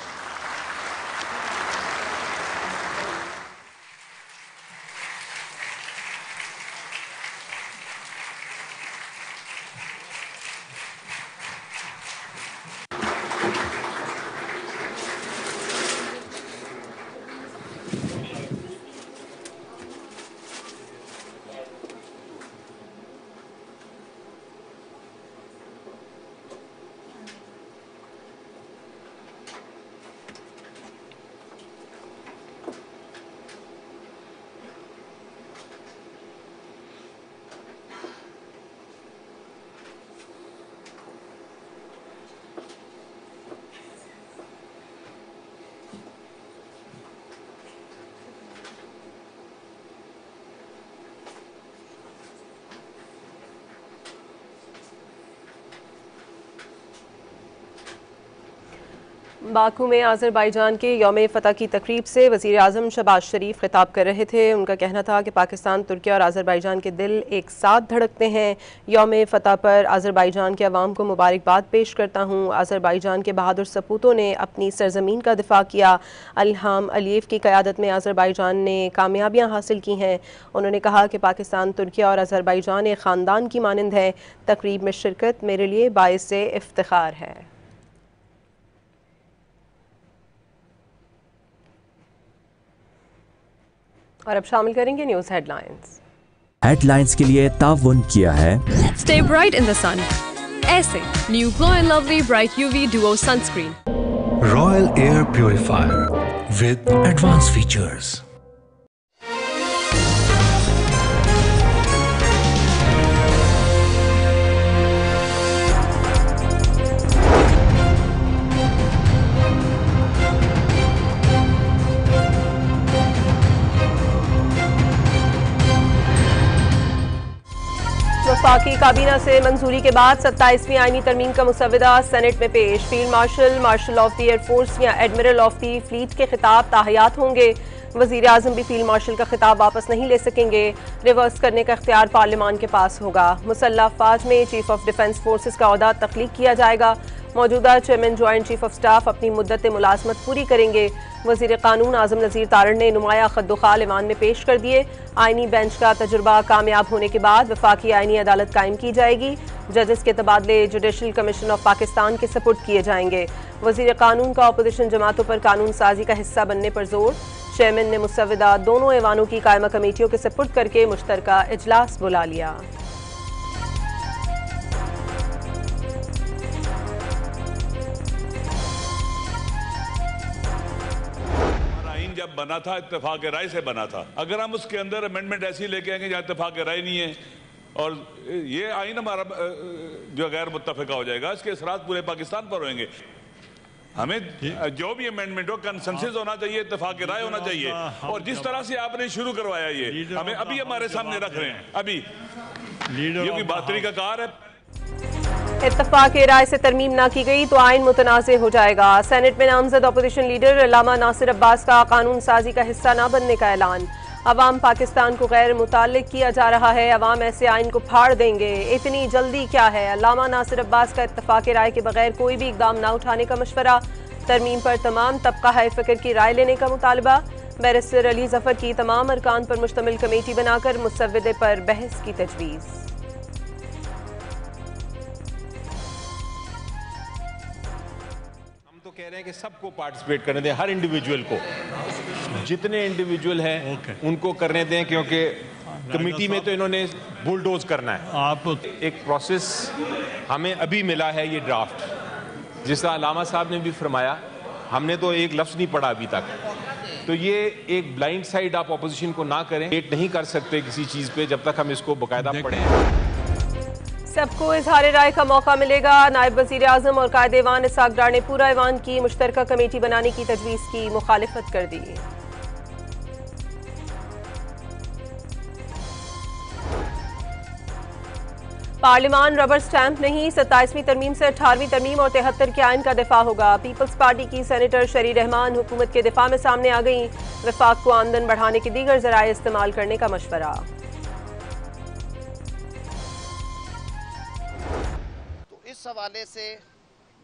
[SPEAKER 5] Baku में Azerbaijan के यौम फ़तह की तकरीब से वज़ीर आज़म शहबाज शरीफ खिताब कर रहे थे। उनका कहना था कि पाकिस्तान, तुर्की और आज़रबाईजान के दिल एक साथ धड़कते हैं। यौम फ़तह पर आज़रबाईजान के अवाम को मुबारकबाद पेश करता हूँ। आज़रबाईजान के बहादुर सपूतों ने अपनी सरजमीन का दिफा किया। इल्हाम अलीव की क़यादत में आज़रबाईजान ने कामयाबियाँ हासिल की हैं। उन्होंने कहा कि पाकिस्तान, तुर्की और आज़रबाईजान एक ख़ानदान की मानंद है। तकरीब में शिरकत मेरे लिए बाइस इफ्तिखार है। और अब शामिल करेंगे न्यूज़ हेडलाइंस।
[SPEAKER 6] हेडलाइंस के लिए ताउन किया है
[SPEAKER 7] Stay bright in the sun. ऐसे new Glow and Lovely Bright UV Duo Sunscreen.
[SPEAKER 8] Royal Air Purifier with advanced features.
[SPEAKER 5] वफाकी काबीना से मंजूरी के बाद 27वीं आईनी तरमीम का मुसव्वदा सेनेट में पेश। Field marshal, marshal of the air force या एडमिरल ऑफ द फ्लीट के खिताब ताहयात होंगे। वजीर आजम भी फील्ड मार्शल का खिताब वापस नहीं ले सकेंगे। रिवर्स करने का इख्तियार पार्लियामान के पास होगा। मुसल्लह अफवाज में चीफ ऑफ डिफेंस फोर्सेस का ओहदा तख्लीक किया जाएगा। मौजूदा chairman joint chief of staff अपनी मुद्दत मुलाजमत पूरी करेंगे। वजीर कानून आजम नज़ीर तारण ने नुमाया खद्दोखाल ईवान में पेश कर दिए। आईनी बेंच का तजुर्बा कामयाब होने के बाद वफाकी आईनी अदालत कायम की जाएगी। जजेस के तबादले जुडिशल कमीशन ऑफ पाकिस्तान के सपुर्द किए जाएंगे। वजीर कानून का अपोजिशन जमातों पर कानून साजी का हिस्सा बनने पर जोर। चेयरमैन ने मुसव्वदा दोनों ऐवानों की कायमा कमेटियों के सपुर्द करके मुश्तरका इजलास बुला लिया।
[SPEAKER 9] बना था इत्तेफाक राय से बना था। अगर हम उसके अंदर अमेंडमेंट ऐसी लेके आएंगे जहाँ इत्तेफाक राय नहीं है और ये आइन हमारा जो गैर मुत्तफिका हो जाएगा, इसके असरात पूरे पाकिस्तान पर होंगे। हमें जो भी अमेंडमेंट हो कंसेंसस होना चाहिए, इत्तेफाक राय होना चाहिए। और जिस तरह से आपने शुरू करवाया ये हमें अभी हमारे सामने रख रहे हैं, अभी ये भी बात तरीका कार है।
[SPEAKER 5] इत्तफाक राय से तरमीम ना की गई तो आइन मुतनाज़ हो जाएगा। सेनेट में नामजद अपोजिशन लीडर अल्लामा नासिर अब्बास का कानून साजी का हिस्सा न बनने का ऐलान। अवाम पाकिस्तान को गैर मुताल्लिक किया जा रहा है, अवाम ऐसे आइन को फाड़ देंगे, इतनी जल्दी क्या है। अल्लामा नासिर अब्बास का इत्तफाक राय के बगैर कोई भी इकदाम न उठाने का मशवरा। तरमीम पर तमाम तबका हाई फ़िक्र की राय लेने का मुतालबा। बैरिस्टर अली जफर की तमाम अरकान पर मुश्तमिल कमेटी बनाकर मुसव्वदे पर बहस की तजवीज़।
[SPEAKER 10] कह रहे हैं कि सबको पार्टिसिपेट करने दें, हर इंडिविजुअल को, जितने इंडिविजुअल हैं उनको करने दें, क्योंकि कमेटी में तो इन्होंने बुलडोज करना है। आप एक प्रोसेस हमें अभी मिला है, ये ड्राफ्ट, जिस तरह अलामा साहब ने भी फरमाया, हमने तो एक लफ्ज़ नहीं पढ़ा अभी तक। तो ये एक ब्लाइंड साइड आप अपोजिशन को ना करें, वेट नहीं कर सकते किसी चीज़ पे जब तक हम इसको बाकायदा पढ़ें।
[SPEAKER 5] सबको इजहार राय का मौका मिलेगा। नायब वजीर आजम और कायद ऐवान इसाक डार ने पूरा ऐवान की मुश्तरका कमेटी बनाने की तजवीज़ की मुखालिफत कर दी। पार्लिमान रबर स्टैंप नहीं, 27वीं तरमीम से 18वीं तरमीम और 73 के आइन का दिफा होगा। पीपल्स पार्टी की सेनेटर शरी रहमान हुकूमत के दिफा में सामने आ गई। वफाक को आमदन बढ़ाने के दीगर ज़राए इस्तेमाल करने का मशवरा।
[SPEAKER 11] इस हवाले से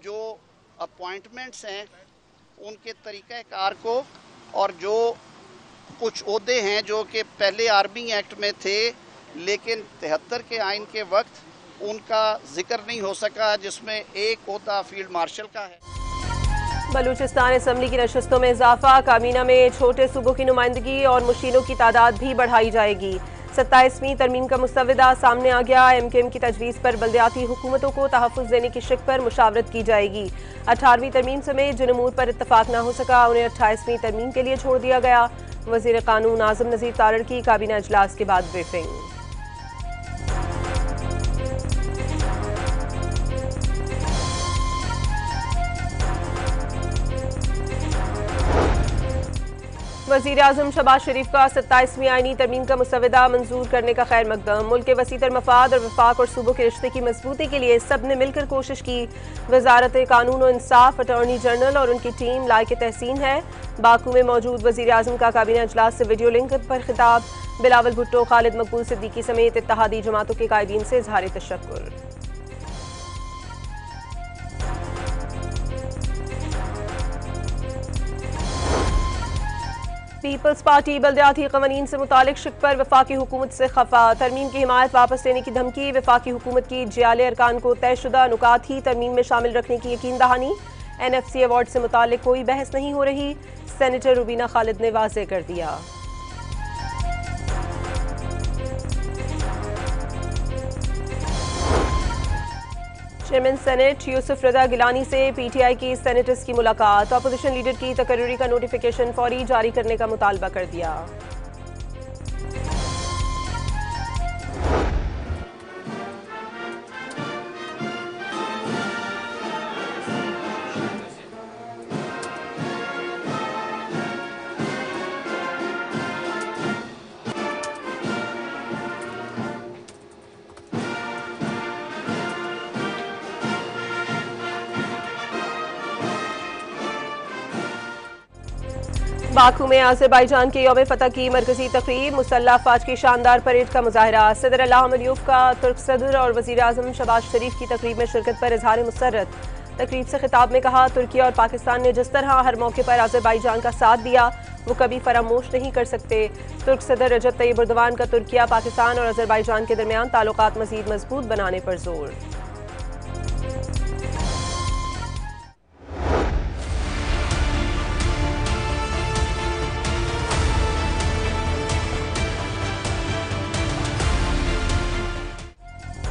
[SPEAKER 11] जो अपॉइंटमेंट्स हैं उनके तरीक़ाकार को और जो कुछ ओहदे हैं जो कि पहले आर्मी एक्ट में थे लेकिन 73 के आइन के वक्त उनका जिक्र नहीं हो सका, जिसमें एक ओहदा फील्ड मार्शल का है।
[SPEAKER 5] बलूचिस्तान असम्बली की नशस्तों में इजाफा। काबीना में छोटे सूबों की नुमाइंदगी और मुशीरों की तादाद भी बढ़ाई जाएगी। 27वीं तरमीम का मुसव्वदा सामने आ गया। MKM की तजवीज़ पर बल्दियाती हुकूमतों को तहफ़्फ़ुज़ देने की शिक पर मुशावरत की जाएगी। 18वीं तरमीम समेत जिन उमूर पर इत्तफाक ना हो सका उन्हें 28वीं तरमीम के लिए छोड़ दिया गया। वज़ीर कानून आज़म नज़ीर तारड़ की काबीना इजलास के बाद ब्रीफिंग। वज़ीर आज़म शहबाज शरीफ का 27वीं आईनी तरमीम का मुसव्वदा मंजूर करने का खैर मकदम। मुल्क के वसीतर मफाद और वफाक और सूबों के रिश्ते की मजबूती के लिए सब ने मिलकर कोशिश की। वजारत कानून और इंसाफ, अटॉर्नी जनरल और उनकी टीम लायक तहसीन है। बाकू में मौजूद वज़ीर आज़म का काबीना इजलास से वीडियो लिंक पर खिताब। बिलावल भुट्टो, खालिद मकबूल सिद्दीकी समेत इत्तेहादी जमातों के कायदीन से इजहार तशक्कुर। पीपल्स पार्टी बल्दियाती कवानीन से मुतालिक शिक पर वफाकी हुकूमत से खफा। तरमीम की हिमायत वापस लेने की धमकी। वफाकी हुकूमत की जियाले अरकान को तयशुदा नुकात ही तरमीम में शामिल रखने की यकीन दहानी। NFC अवार्ड से मुतालिक कोई बहस नहीं हो रही, सेनेटर रुबीना खालिद ने वाज़ेह कर दिया। चेयरमैन सेनेट यूसुफ रजा गिलानी से PTI की सेनेटर्स की मुलाकात। अपोजिशन लीडर की तकर्री का नोटिफिकेशन फौरी जारी करने का मुतालबा कर दिया। बाकू में अज़रबैजान के यौम फतह की मरकजी तकरीब। मुसल्लह अफवाज की शानदार परेड का मुजाहरा। सदर अल्लाह मलियूफ का तुर्क सदर और वज़ीर आज़म शहबाज शरीफ की तकरीब में शिरकत पर इजहार मुसर्रत। तकरीब से खिताब में कहा, तुर्की और पाकिस्तान ने जिस तरह हर मौके पर अज़रबैजान का साथ दिया वो कभी फरामोश नहीं कर सकते। तुर्क सदर रजब तैयब एर्दोगान का तुर्किया, पाकिस्तान और अज़रबैजान के दरमियान ताल्लुकात मज़ीद मजबूत बनाने पर जोर।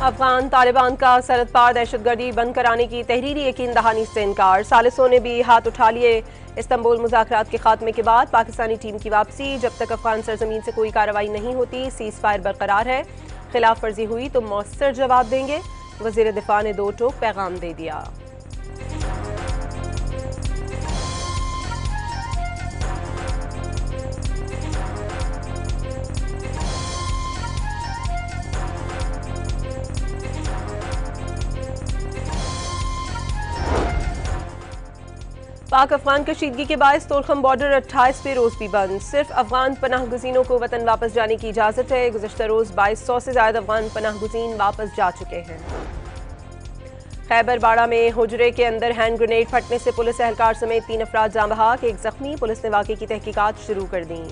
[SPEAKER 5] अफगान तालिबान का सरहद पार दहशतगर्दी बंद कराने की तहरीरी यकीन दहानी से इनकार। सालिसों ने भी हाथ उठा लिए। इस्तांबुल मुज़ाकरात के खात्मे के बाद पाकिस्तानी टीम की वापसी। जब तक अफगान सरजमीन से कोई कार्रवाई नहीं होती सीज़ फायर बरकरार है। खिलाफ वर्जी हुई तो मौसर जवाब देंगे। वज़ीर दिफा ने 2 टोक पैगाम दे दिया। पाक अफगान कशीदगी के बायस तोलखम बॉर्डर 28वें रोज भी बंद। सिर्फ अफगान पनाह गुज़ीनों को वतन वापस जाने की इजाज़त है। गुज़श्ता रोज 2200 से ज़्यादा अफगान पनाह गुज़ीन वापस जा चुके हैं। खैबर बाड़ा में हुजरे के अंदर हैंड ग्रेनेड फटने से पुलिस एहलकार समेत 3 अफराद जाँ बहक, 1 जख्मी। पुलिस ने वाक़े की तहकीकात शुरू कर दी।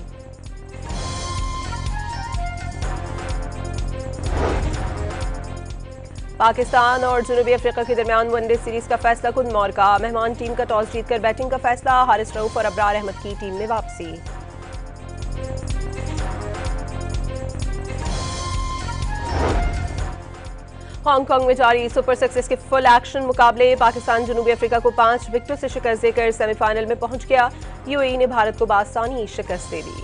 [SPEAKER 5] पाकिस्तान और जनूबी अफ्रीका के दरमियान वनडे सीरीज का फैसला खुद मोर का। मेहमान टीम का टॉस जीतकर बैटिंग का फैसला। हारिस रऊफ और अबरार अहमद की टीम में वापसी। हांगकांग में जारी सुपर सक्सेस के फुल एक्शन मुकाबले। पाकिस्तान जनूबी अफ्रीका को 5 विकेटों से शिकस्त देकर सेमीफाइनल में पहुंच गया। यूएई ने भारत को बासानी शिकस्त दे दी।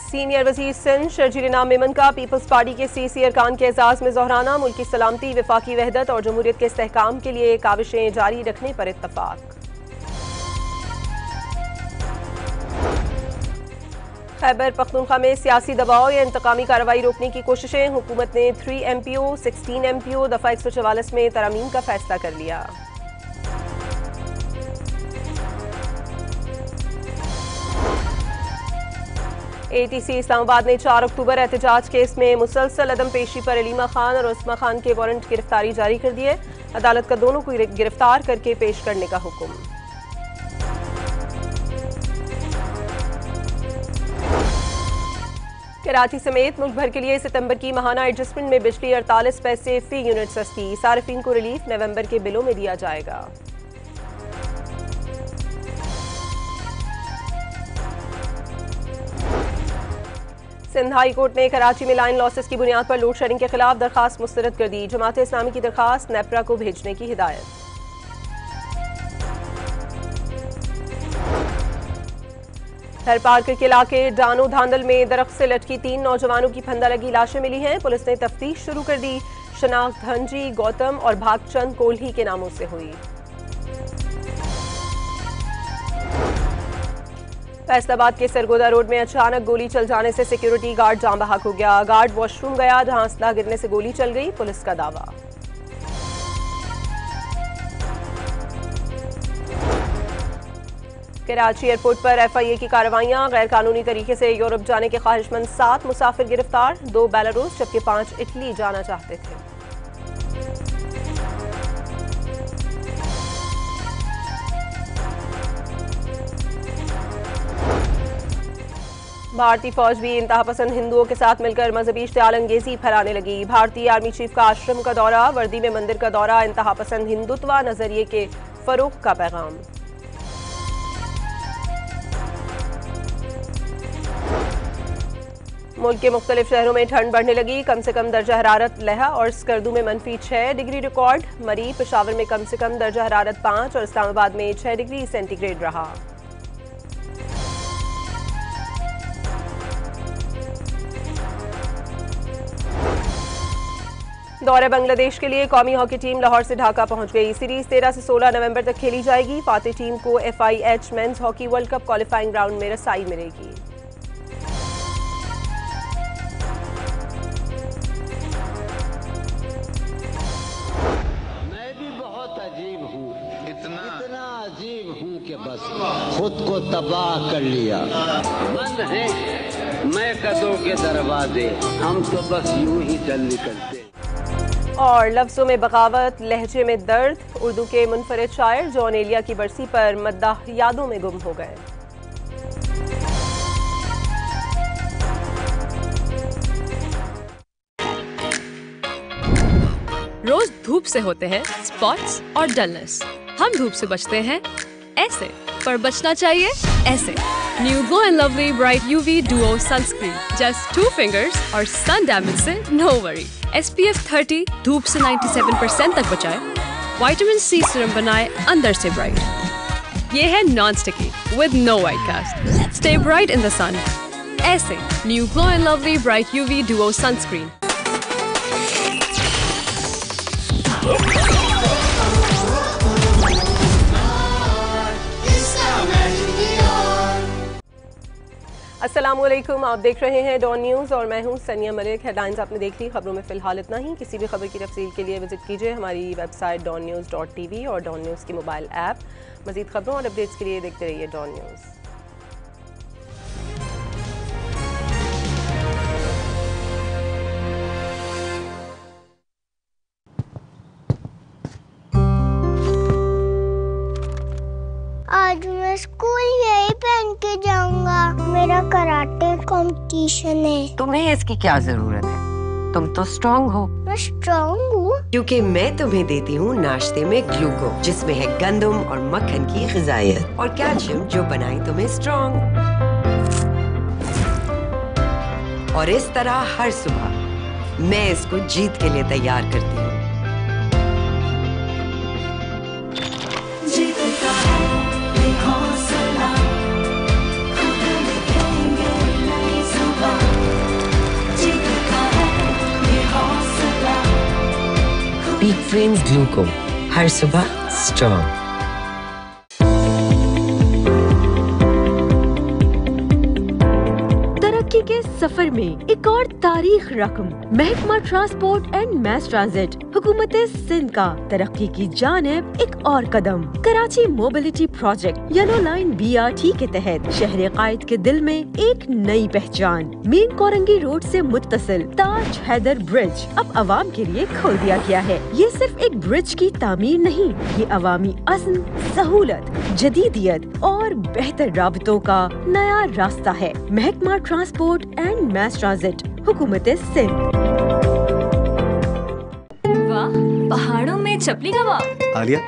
[SPEAKER 5] सीनियर वजीर सिंध शर्जील इनाम मेमन का पीपल्स पार्टी के सीसी अरकान के एजाज में जोहराना। मुल्क की सलामती, वफाकी वहदत और जमहूरियत के इस्तेहकाम के लिए काविशें जारी रखने पर इत्तफाक। खैबर पख्तूनख्वा में सियासी दबाव या इंतकामी कार्रवाई रोकने की कोशिशें। हुकूमत ने 3 MPO 16 MPO दफा 144 में तरमीम का फैसला कर लिया। ATC इस्लामाबाद ने 4 अक्टूबर एहतजाज केस में मुसलसल अदम पेशी पर अलीमा खान और उस्मा खान के वारंट गिरफ्तारी जारी कर दिए। अदालत का दोनों को गिरफ्तार करके पेश करने का हुक्म। कराची समेत मुल्क भर के लिए सितंबर की माहाना एडजस्टमेंट में बिजली 48 पैसे फी यूनिट सस्ती। सार्फिन को रिलीफ नवंबर के बिलों में दिया जाएगा। सिंध हाई कोर्ट ने कराची में लाइन लॉसेस की बुनियाद पर लोड शेडिंग के खिलाफ दरखास्त मुस्तरद कर दी। जमात इस्लामी की दरखास्त नेपरा को भेजने की हिदायत। हर पार्कर के इलाके डानो धांधल में दरख्त से लटकी 3 नौजवानों की फंदा लगी लाशें मिली हैं। पुलिस ने तफ्तीश शुरू कर दी। शनाख्त धनजी, गौतम और भागचंद कोल्ही के नामों से हुई। फैसलाबाद के सरगोदा रोड में अचानक गोली चल जाने से सिक्योरिटी गार्ड जाँ बहक हो गया। गार्ड वॉशरूम गया जहां असला गिरने से गोली चल गई, पुलिस का दावा। कराची एयरपोर्ट पर FIA की कार्रवाइयां। गैर कानूनी तरीके से यूरोप जाने के ख्वाहिशमंद 7 मुसाफिर गिरफ्तार। 2 बेलारूस जबकि 5 इटली जाना चाहते थे। भारतीय फौज भी इंतहा पसंद हिंदुओं के साथ मिलकर मजहबी इश्तियाल अंगेजी फैलाने लगी। भारतीय आर्मी चीफ का आश्रम का दौरा, वर्दी में मंदिर का दौरा, इंतहा पसंद हिंदुत्व नजरिए के फरोग का पैगाम। मुल्क के मुख्तलिफ शहरों में ठंड बढ़ने लगी। कम से कम दर्जा हरारत लहा और स्कर्दू में -6 डिग्री रिकॉर्ड। मरी, पेशावर में कम से कम दर्जा हरारत 5 और इस्लामाबाद में 6 डिग्री सेंटीग्रेड रहा। दौरे बांग्लादेश के लिए कौमी हॉकी टीम लाहौर से ढाका पहुंच गई। सीरीज 13 से 16 नवंबर तक खेली जाएगी। फातेह टीम को FIH men's hockey world cup qualifying round में रसाई मिलेगी।
[SPEAKER 12] मैं भी बहुत अजीब हूँ, इतना अजीब हूँ कि बस खुद को तबाह कर लिया। बंद है मैं कदों के दरवाजे, हम तो बस यूं ही चल निकलते।
[SPEAKER 5] और लफ्जों में बगावत, लहजे में दर्द। उर्दू के मुनफरिद शायर जॉन एलिया की बरसी पर मद्दाह यादों में गुम हो गए।
[SPEAKER 7] रोज धूप से होते हैं स्पॉट्स और डलनेस। हम धूप से बचते हैं ऐसे, पर बचना चाहिए ऐसे। New Glow and Lovely Bright UV Duo Sunscreen. Just 2 fingers और sun damage से no worry. SPF 30 धूप से 97% तक बचाए. Vitamin C serum बनाए अंदर से bright. ये है non-sticky with no white cast. Stay bright in the sun. ऐसे New Glow and Lovely Bright UV Duo Sunscreen.
[SPEAKER 5] अस्सलामुअलैकुम, आप देख रहे हैं डॉन न्यूज़ और मैं हूं सनिया मलिक। हेडलाइंस आपने देख ली, खबरों में फ़िलहाल इतना ही। किसी भी खबर की तफसील के लिए विजिट कीजिए हमारी वेबसाइट donnews.tv और डॉन न्यूज़ की मोबाइल ऐप। मज़ीद खबरों और अपडेट्स के लिए देखते रहिए डॉन न्यूज़।
[SPEAKER 13] आज मैं स्कूल यही पहन के जाऊंगा। मेरा कराटे कंपटीशन है।
[SPEAKER 14] तुम्हें इसकी क्या जरूरत है? तुम तो स्ट्रॉन्ग हो।
[SPEAKER 13] मैं स्ट्रॉन्ग हूँ
[SPEAKER 14] क्योंकि मैं तुम्हें देती हूँ नाश्ते में ग्लूको, जिसमें है गंदम और मक्खन की ग़िज़ाइयत और कैल्शियम जो बनाए तुम्हें स्ट्रॉन्ग। और इस तरह हर सुबह मैं इसको जीत के लिए तैयार करती हूँ। Peak Friends Gluco, हर सुबह स्ट्रॉन्ग।
[SPEAKER 15] तरक्की के सफर में एक और तारीख रकम। महकमा ट्रांसपोर्ट एंड मैस ट्रांजिट हुकूमत सिंध का तरक्की की जानिब एक और कदम। Karachi mobility project yellow line BRT के तहत शहर कायद के दिल में एक नई पहचान। मेन कोरंगी रोड से मुत्तसिल ताज हैदर ब्रिज अब आवाम के लिए खोल दिया गया है। ये सिर्फ एक ब्रिज की तामीर नहीं, ये अवामी अज़्म, सहूलत, जदीदियत और बेहतर राबतों का नया रास्ता है। महकमा ट्रांसपोर्ट एंड मैस ट्रांजिट हुकूमत सिंध।
[SPEAKER 7] वाह, पहाड़ों में चपली कबाब।
[SPEAKER 16] आलिया,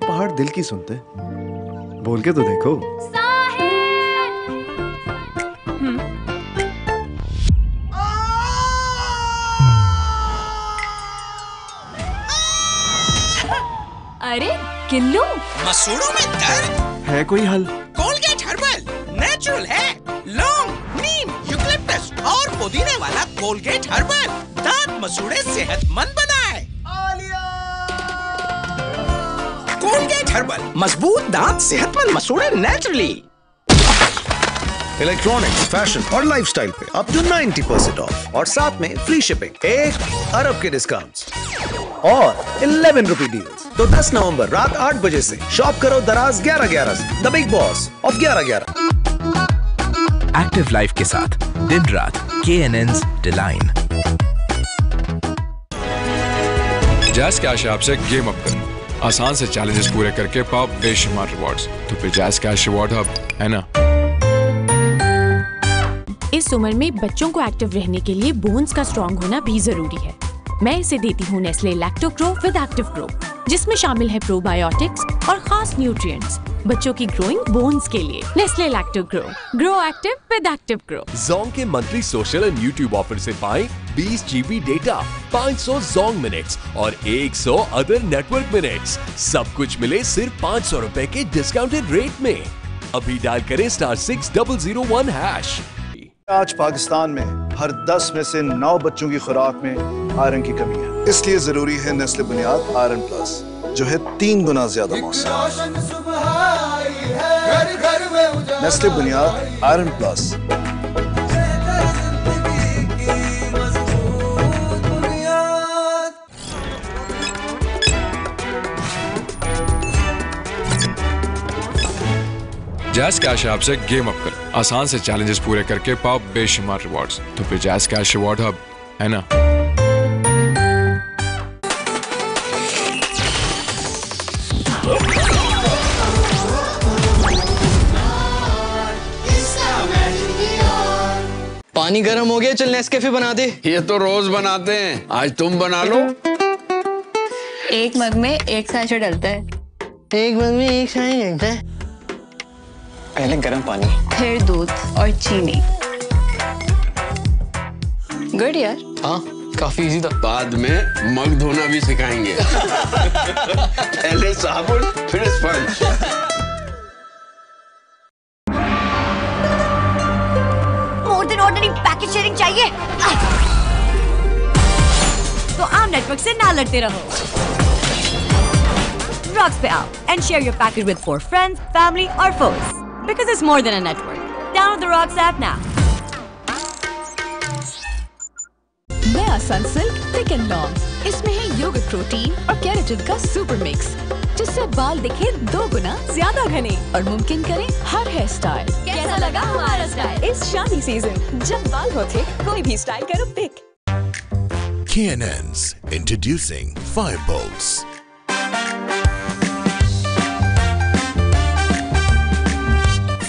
[SPEAKER 16] पहाड़ दिल की सुनते हैं। बोल के तो देखो।
[SPEAKER 7] अरे किल्लू,
[SPEAKER 17] मसूड़ों में दर्द
[SPEAKER 16] है कोई हल?
[SPEAKER 17] कोलगेट हर्बल नेचुरल है। लौंग, नीम, यूकलिप्टस और पुदीने वाला कोलगेट हर्बल दांत मसूड़े सेहतमंद बनाए। कोलगेट हर्बल मजबूत दांत, सेहतमंद मसूड़े नेचुरली।
[SPEAKER 18] इलेक्ट्रॉनिक्स, फैशन और लाइफस्टाइल पे अप टू 90% ऑफ और साथ में फ्री शिपिंग, 1 अरब के डिस्काउंट्स और 11 रुपए डील्स। तो 10 नवंबर रात 8 बजे से शॉप करो दराज 11-11 से। The big boss of 11-11।
[SPEAKER 19] Active life के साथ दिन रात KNN's डिलाइन।
[SPEAKER 20] जैज़ कैश ऐप से गेम अप करो, आसान से चैलेंजेस पूरे करके पाओ बेशुमार रिवॉर्ड्स। तो फिर जैज़ कैश रिवॉर्ड हब है ना।
[SPEAKER 21] इस उम्र में बच्चों को एक्टिव रहने के लिए बोन्स का स्ट्रॉन्ग होना भी जरूरी है। मैं इसे देती हूँ Nestle lacto grow with active grow, जिसमें शामिल है प्रोबायोटिक्स और खास न्यूट्रिएंट्स बच्चों की ग्रोइंग बोन्स के लिए। Nestle lacto grow active with active grow.
[SPEAKER 22] Zong के monthly social and YouTube offer से पाएं 20 GB डेटा, 500 जोंग मिनट्स और 100 अदर नेटवर्क मिनट्स। सब कुछ मिले सिर्फ 500 रुपए के डिस्काउंटेड रेट में। अभी डायल करें *6001#।
[SPEAKER 16] आज पाकिस्तान में हर 10 में से 9 बच्चों की खुराक में आयरन की कमी है। इसलिए जरूरी है नेस्ले बुनियाद आयरन प्लस, जो है 3 गुना ज्यादा मौसम। नेस्ले बुनियाद iron plus.
[SPEAKER 20] Jazz cash app से गेम अप करो, आसान से चैलेंजेस पूरे करके पाओ बेशुमार रिवॉर्ड्स। तो फिर जैज़ कैश रिवॉर्ड हब है ना।
[SPEAKER 23] पानी गर्म हो गया, चल नेस्कैफे बना दे।
[SPEAKER 24] ये तो रोज बनाते हैं, आज तुम बना लो।
[SPEAKER 25] एक मग में एक सैशे डलता है।
[SPEAKER 23] एक मग में एक सैशे डलता है। पहले गर्म पानी,
[SPEAKER 25] फिर दूध और चीनी। गुड यार।
[SPEAKER 24] हाँ काफी इजी था। बाद में मग धोना भी सिखाएंगे। पहले साबुन फिर sponge.
[SPEAKER 1] More than ordinary packet sharing चाहिए तो आम नेटवर्क से ना लड़ते रहो। रॉक्स पे आओ and share your packet with 4 friends, family or foes because it's more than a network. Download the Rocks app now.
[SPEAKER 2] नया सनसिल्क थिक एंड लॉन्ग, इसमें है योगर्ट प्रोटीन और केराटिन का सुपर मिक्स, जिससे बाल दिखे 2 गुना ज्यादा घने और मुमकिन करे हर हेयर स्टाइल।
[SPEAKER 1] कैसा लगा हमारा स्टाइल?
[SPEAKER 2] इस शादी सीजन जब बाल हो थिक, कोई भी स्टाइल करो pick.
[SPEAKER 3] K&N's introducing Firebolts.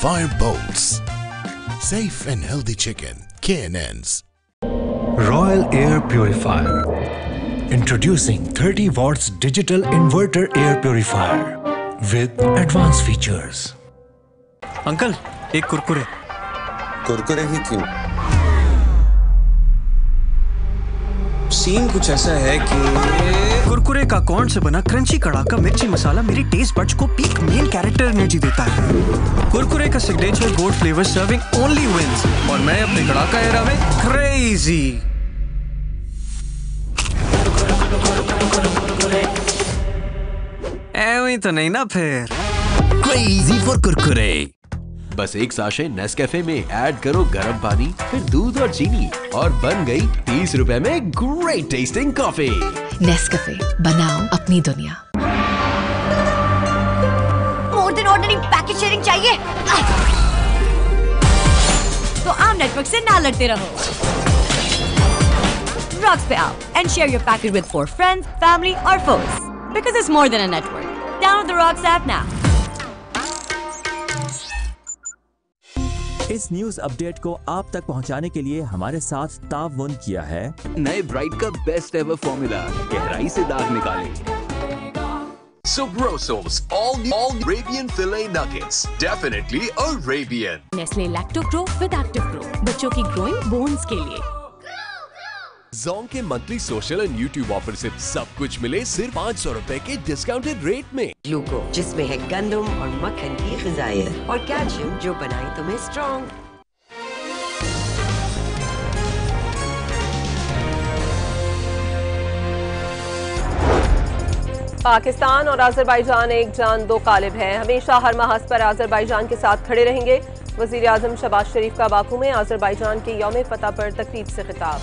[SPEAKER 3] Firebolts. Safe and healthy chicken. K&N's.
[SPEAKER 8] Royal Air Purifier. Introducing 30 watts digital inverter air purifier with advanced features.
[SPEAKER 4] Uncle एक कुरकुरे।
[SPEAKER 6] कुरकुरे ही क्यों? सीन कुछ ऐसा है कि
[SPEAKER 4] कुरकुरे का कॉर्न से बना क्रंची कड़ाका मिर्ची मसाला मेरी टेस्ट बड्स को पीक मेन कैरेक्टर एनर्जी देता है। कुरकुरे का signature gold flavour serving only wins और मैं अपने कड़ाका एरा में क्रेजी। ऐਵੇਂ तो नहीं ना फिर।
[SPEAKER 22] Crazy for Kurkure. बस एक साशे नेस्कैफे में ऐड करो गर्म पानी, फिर दूध और चीनी और बन गई 30 रुपए में ग्रेट टेस्टिंग कॉफी।
[SPEAKER 2] नेस्कैफे, बनाओ अपनी दुनिया।
[SPEAKER 1] More than ordinary packet sharing चाहिए तो आम नेटवर्क से ना लड़ते रहो। Rocks पे आओ and share your packet with 4 friends, family or foes because it's more than a network. Download the Rocks app now.
[SPEAKER 26] इस न्यूज अपडेट को आप तक पहुंचाने के लिए हमारे साथ ताउन किया है
[SPEAKER 22] नए ब्राइट का बेस्ट एवर फॉर्मूला, गहराई से दाग निकाले। Subroso's all Arabian filet nuggets, definitely Arabian.
[SPEAKER 21] Nestle lacto grow with active grow, बच्चों की ग्रोइंग बोन्स के लिए।
[SPEAKER 22] जोंग के monthly social and YouTube offer से सब कुछ मिले सिर्फ 500 रुपए के डिस्काउंटेड रेट में।
[SPEAKER 14] ग्लूको, जिसमें है गंदम और मक्खन की ग़िज़ायत और कैल्शियम जो बनाए तुम्हें स्ट्रॉन्ग।
[SPEAKER 5] पाकिस्तान और आज़रबाईजान एक जान दो कालिब हैं। हमेशा हर महाज पर आज़रबाईजान के साथ खड़े रहेंगे। वज़ीर आज़म शहबाज शरीफ का बाकू में आज़रबाईजान के यौम फतह पर तकरीब से खिताब।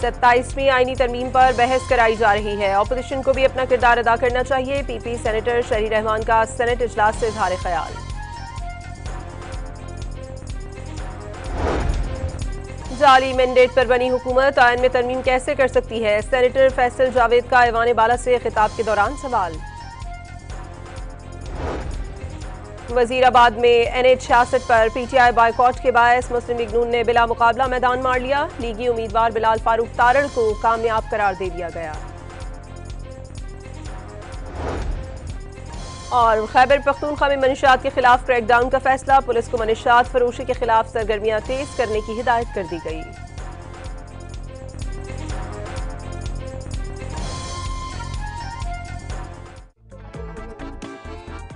[SPEAKER 5] 27वीं आईनी तरमीम पर बहस कराई जा रही है। ऑपोजिशन को भी अपना किरदार अदा करना चाहिए। पीपी सेनेटर शहरी रहमान का सेनेट इजलास से इज़हार ख्याल। जाली मैंडेट पर बनी हुकूमत आयन में तरमीम कैसे कर सकती है? सेनेटर फैसल जावेद का ऐवान बाला से खिताब के दौरान सवाल। वजीराबाद में NH-66 पर PTI बायकॉट के बायस मुस्लिम लीग नून ने बिला मुकाबला मैदान मार लिया। लीगी उम्मीदवार बिलाल फारूक तारड़ को कामयाब करार दे दिया गया। और खैबर पख्तूनख्वा में मनशियात के खिलाफ क्रैकडाउन का फैसला। पुलिस को मनशियात फरोशी के खिलाफ सरगर्मियां तेज करने की हिदायत कर दी गई।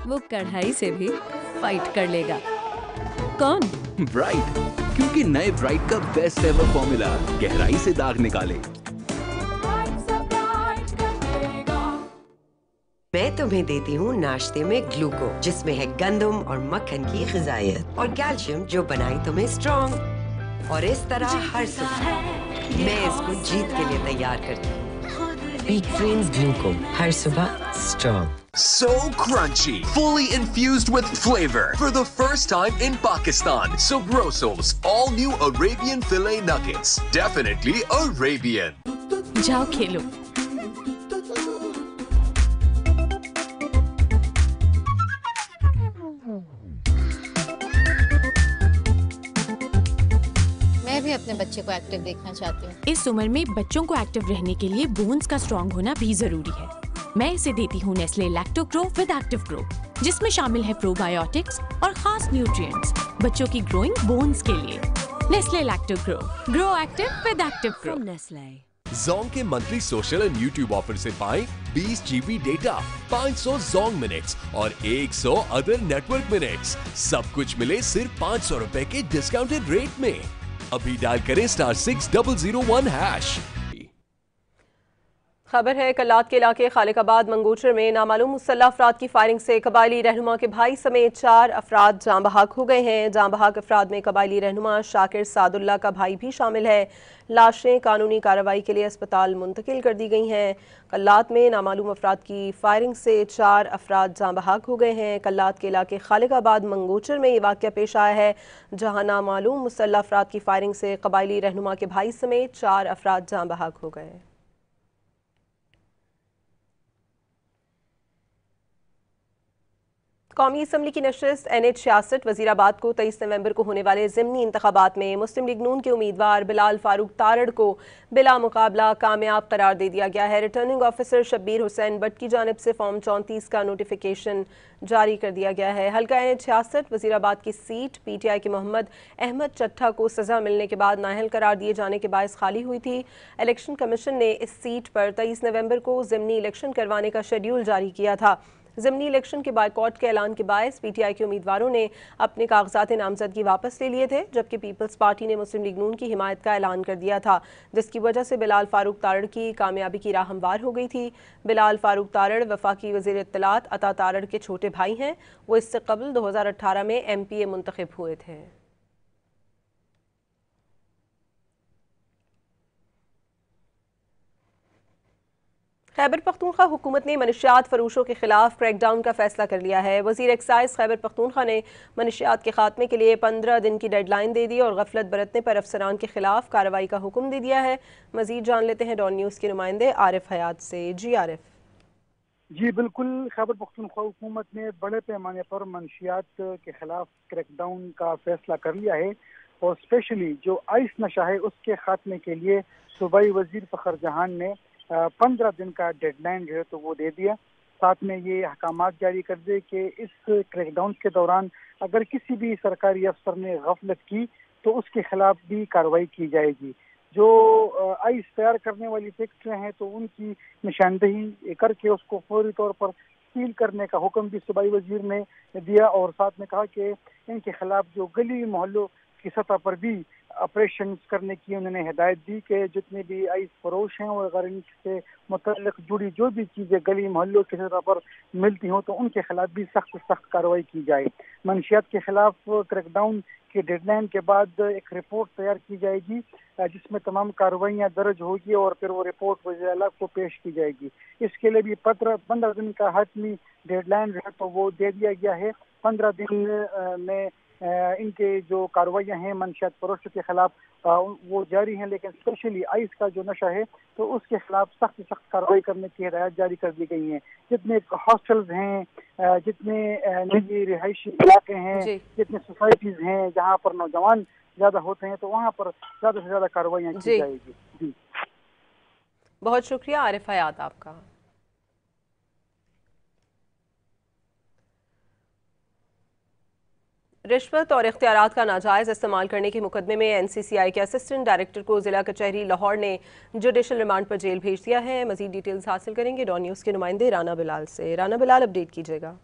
[SPEAKER 7] वो कढ़ाई से भी फाइट कर लेगा। कौन?
[SPEAKER 22] ब्राइट, क्योंकि नए ब्राइट का बेस्ट एवर फॉर्मूला, गहराई से दाग निकाले।
[SPEAKER 14] मैं तुम्हें देती हूँ नाश्ते में ग्लूको, जिसमें है गंदम और मक्खन की ग़िज़ायत और कैल्शियम जो बनाए तुम्हें स्ट्रॉन्ग। और इस तरह हर सुबह मैं इसको जीत के लिए तैयार करती हूँ। Peak Greens Gluco, हर सुबह strong.
[SPEAKER 22] So crunchy, fully infused with flavor for the first time in Pakistan. Subroso's all new Arabian filet nuggets, definitely Arabian.
[SPEAKER 21] जाओ खेलो।
[SPEAKER 27] मैं भी अपने बच्चे को एक्टिव देखना चाहती हूँ।
[SPEAKER 21] इस उम्र में बच्चों को एक्टिव रहने के लिए बोन्स का स्ट्रॉन्ग होना भी जरूरी है। मैं इसे देती हूँ Nestle lacto grow with active grow, जिसमें शामिल है प्रोबायोटिक्स और खास न्यूट्रिएंट्स बच्चों की ग्रोइंग बोन्स के लिए। Nestle lacto grow active with active grow. Nestle
[SPEAKER 22] Zong के monthly social and YouTube offer से पाएं 20 GB डेटा, 500 जोंग मिनट्स और 100 अदर नेटवर्क मिनट्स। सब कुछ मिले सिर्फ 500 रुपए के डिस्काउंटेड रेट में। अभी डायल करें *6001#।
[SPEAKER 5] खबर है कल्लात के इलाके खालिकाबाद मंगोचर में नामालूम मुसल्लह अफराद की फायरिंग से कबायली रहनुमा के भाई समेत 4 अफराद जाँ बहक हो गए हैं। जाँ बहक अफराद में कबायली रहनुमा शाकिर सादुल्ला का भाई भी शामिल है। लाशें कानूनी कार्रवाई के लिए अस्पताल मुंतकिल कर दी गई हैं। कल्लात में नामालूम अफराद की फायरिंग से 4 अफराद जाँ बहक हो गए हैं। कल्लात के इलाके खालिकाबाद मंगोचर में ये वाक़या पेश आया है, जहाँ नामालूम मुसल्लह अफराद की फायरिंग से कबायली रहनुमा के भाई समेत 4 अफराद जाँ बहक हो गए। कौमी असम्बली की नशस्त NH-66 वजीराबाद को 23 नवंबर को होने वाले ज़िमनी इंतखाबात में मुस्लिम लीग नून के उम्मीदवार बिलाल फारूक तारड़ को बिला मुकाबला कामयाब करार दे दिया गया है। Returning officer Shabbir Hussain but की जानिब से फॉर्म 34 का नोटिफिकेशन जारी कर दिया गया है। हल्का NH-66 वजीराबाद की सीट PTI के मोहम्मद अहमद चट्ठा को सजा मिलने के बाद नाअहल करार दिए जाने के बायस खाली हुई थी। इलेक्शन कमीशन ने इस सीट पर 23 नवंबर को ज़िमनी इलेक्शन करवाने का शेड्यूल जारी किया था। ज़िमनी इलेक्शन के बायकॉट के ऐलान के बायस PTI के उम्मीदवारों ने अपने कागजात नामजदगी वापस ले लिए थे, जबकि पीपल्स पार्टी ने मुस्लिम लीग नून की हिमायत का ऐलान कर दिया था, जिसकी वजह से बिलाल फारूक तारड़ की कामयाबी की राह हमवार हो गई थी। बिलाल फारूक तारड़ वफाकी वज़ीर इत्तलात अता तारड़ के छोटे भाई हैं। वो इससे कबल 2018 में MPA मुंतखब हुए थे। खैबर पख्तूनख्वा हुकूमत ने मनशियात फरोशों के खिलाफ क्रैकडाउन का फैसला कर लिया है। वज़ीर एक्साइज खैबर पख्तूनख्वा ने मनशियात के खात्मे के लिए 15 दिन की डेडलाइन दे दी और गफलत बरतने पर अफसरान के खिलाफ कार्रवाई का हुक्म दे दिया है। मजीद जान लेते हैं डॉन न्यूज़ के नुमाइंदे आरिफ हयात से। जी आरिफ।
[SPEAKER 9] जी बिल्कुल, खैबर पख्तूनख्वा हुकूमत ने बड़े पैमाने पर मनशियात के खिलाफ क्रैकडाउन का फैसला कर लिया है और स्पेशली जो आइस नशा है उसके खात्मे के लिए सूबाई वजीर फ़खर जहान ने 15 दिन का डेडलाइन जो है तो वो दे दिया। साथ में ये अहकामात जारी कर दे कि इस क्रैकडाउन के दौरान अगर किसी भी सरकारी अफसर ने गफलत की तो उसके खिलाफ भी कार्रवाई की जाएगी। जो आइस तैयार करने वाली फैक्ट्रियाँ हैं तो उनकी निशानदेही करके उसको फौरी तौर पर सील करने का हुक्म भी सूबाई वजीर ने दिया और साथ में कहा कि इनके खिलाफ जो गली मोहल्लों की सतह पर भी ऑपरेशन करने की उन्होंने हिदायत दी कि जितने भी आइस फरोश हैं और अगर इनसे मुतल्लिक जुड़ी जो भी चीज़ें गली मोहल्लों की सतह पर मिलती हों तो उनके खिलाफ भी सख्त कार्रवाई की जाए। मनशियात के खिलाफ क्रैकडाउन के डेडलाइन के बाद एक रिपोर्ट तैयार की जाएगी जिसमें तमाम कार्रवाइयाँ दर्ज होगी और फिर वो रिपोर्ट वज़ीर आला को पेश की जाएगी। इसके लिए भी 15 दिन का हतमी डेडलाइन जो है तो वो दे दिया गया है। 15 दिन में इनके जो कार्रवाइयाँ हैं मनशियात फरोशों के खिलाफ वो जारी हैं, लेकिन स्पेशली आइस का जो नशा है तो उसके खिलाफ सख्त कार्रवाई करने की हिदायत जारी कर दी गई हैं। जितने हॉस्टल्स हैं, जितने निजी रिहायशी इलाके हैं, जितने सोसाइटीज हैं जहाँ पर नौजवान ज्यादा होते हैं तो वहाँ पर ज्यादा से ज्यादा कार्रवाइयाँ की जाएगी। जी
[SPEAKER 5] बहुत शुक्रिया आरिफ हयात आपका। रिश्वत और इख्तियारात का नाजायज़ इस्तेमाल करने के मुकदमे में NCCI के असिस्टेंट डायरेक्टर को जिला कचहरी लाहौर ने जुडिशल रिमांड पर जेल भेज दिया है। मजीद डिटेल्स हासिल करेंगे डॉन न्यूज़ के नुमाइंदे राना बिलाल से। राना बिलाल, अपडेट कीजिएगा।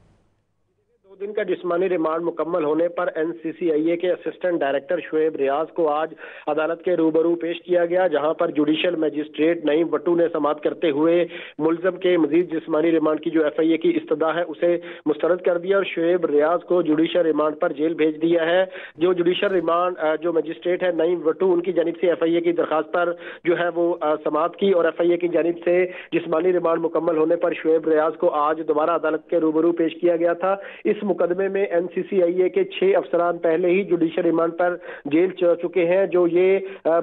[SPEAKER 10] 2 दिन का जिस्मानी रिमांड मुकम्मल होने पर NCCIA के असिस्टेंट डायरेक्टर शुएब रियाज को आज अदालत के रूबरू पेश किया गया, जहां पर जुडिशल मजिस्ट्रेट नईम वट्टू ने समाअत करते हुए मुलजम के मजीद जिस्मानी रिमांड की जो FIA की इस्तदा है उसे मुस्तरद कर दिया और शुएब रियाज को जुडिशल रिमांड पर जेल भेज दिया है। जो जुडिशल रिमांड जो मजिस्ट्रेट है नईम वट्टू, उनकी जानिब से FIA की दरखास्त पर जो है वो समाअत की और FIA की जानिब से जिस्मानी रिमांड मुकम्मल होने पर शुएब रियाज को आज दोबारा अदालत के रूबरू पेश किया गया था। इस मुकदमे में NCCIA के 6 अफसरान पहले ही जुडिशल रिमांड पर जेल चुके हैं। जो ये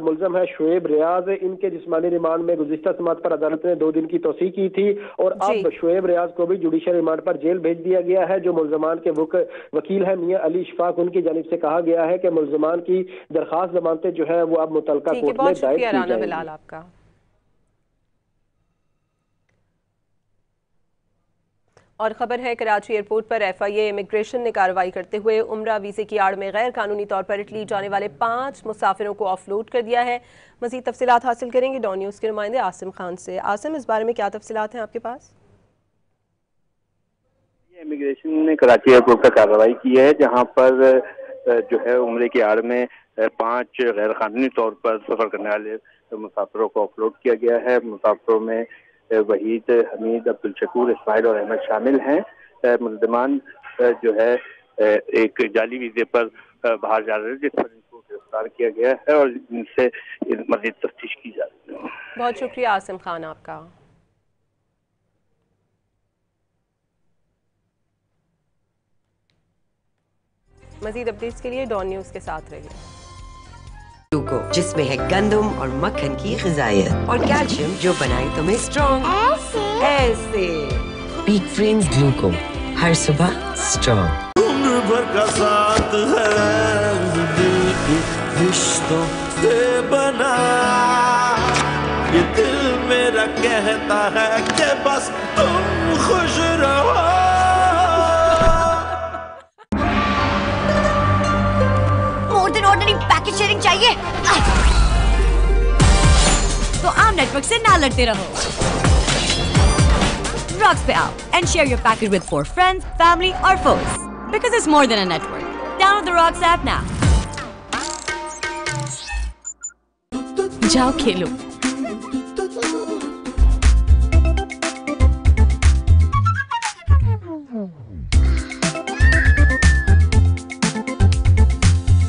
[SPEAKER 10] मुलजम है शुएब रियाज, इनके जिस्मानी रिमांड में गुज़िश्ता समाअत पर अदालत ने 2 दिन की तौसीह की थी और अब शुएब रियाज को भी जुडिशल रिमांड पर जेल भेज दिया गया है। जो मुलजमान के वकील है मियां अली इशफाक, उनकी जानिब से कहा गया है कि मुलजमान की दरखास्त जमानतें जो है वो अब मुतल्लिका कोर्ट में दायर की जाएंगी।
[SPEAKER 5] और खबर है कराची एयरपोर्ट पर FIA इमिग्रेशन ने कार्रवाई करते हुए उम्रा वीज़े की आड़ में गैर कानूनी तौर पर इटली जाने वाले 5 मुसाफिरों को ऑफलोड कर दिया है। मज़ीद तफसीलात हासिल करेंगे डॉन न्यूज़ के नुमाइंदे आसिम खान से। आसिम, इस बारे में क्या तफसीलात हैं आपके पास?
[SPEAKER 11] इमिग्रेशन ने कराची एयरपोर्ट पर कार्रवाई की है, जहां पर जो है उम्रे की आड़ में 5 गैर कानूनी तौर पर सफर करने वाले मुसाफिरों को ऑफलोड किया गया है। मुसाफिरों में वहीद, हमीद, अब्दुल शकूर, इस्माइल और अहमद शामिल हैं। मुलजमान जो है एक जाली वीजे पर बाहर जा रहे हैं, जिस पर इनको गिरफ्तार किया गया है और इनसे मजीद तफ्तीश की जा रही है।
[SPEAKER 5] बहुत शुक्रिया आसिम खान आपका। मजीद अपडेट्स के लिए डॉन न्यूज़ के साथ रहिए।
[SPEAKER 14] ग्लूको, जिसमें है गंदम और मक्खन की ग़िज़ायत और कैल्शियम जो बनाए तुम्हें स्ट्रॉन्ग। ऐसे पीक फ्रेंड्स ग्लूको, हर सुबह स्ट्रॉन्ग।
[SPEAKER 12] उम्र भर का साथ है दिल की रिश्तों से बना, ये दिल मेरा कहता है कि बस तुम खुश रहो।
[SPEAKER 1] ऑर्डिनरी पैकेज शेयरिंग चाहिए तो आम नेटवर्क से ना लड़ते रहो। रॉक्स पे आओ and share your package with 4 friends, family or foes. Because it's more than a network. Download the Rocks app now.
[SPEAKER 21] जाओ खेलो।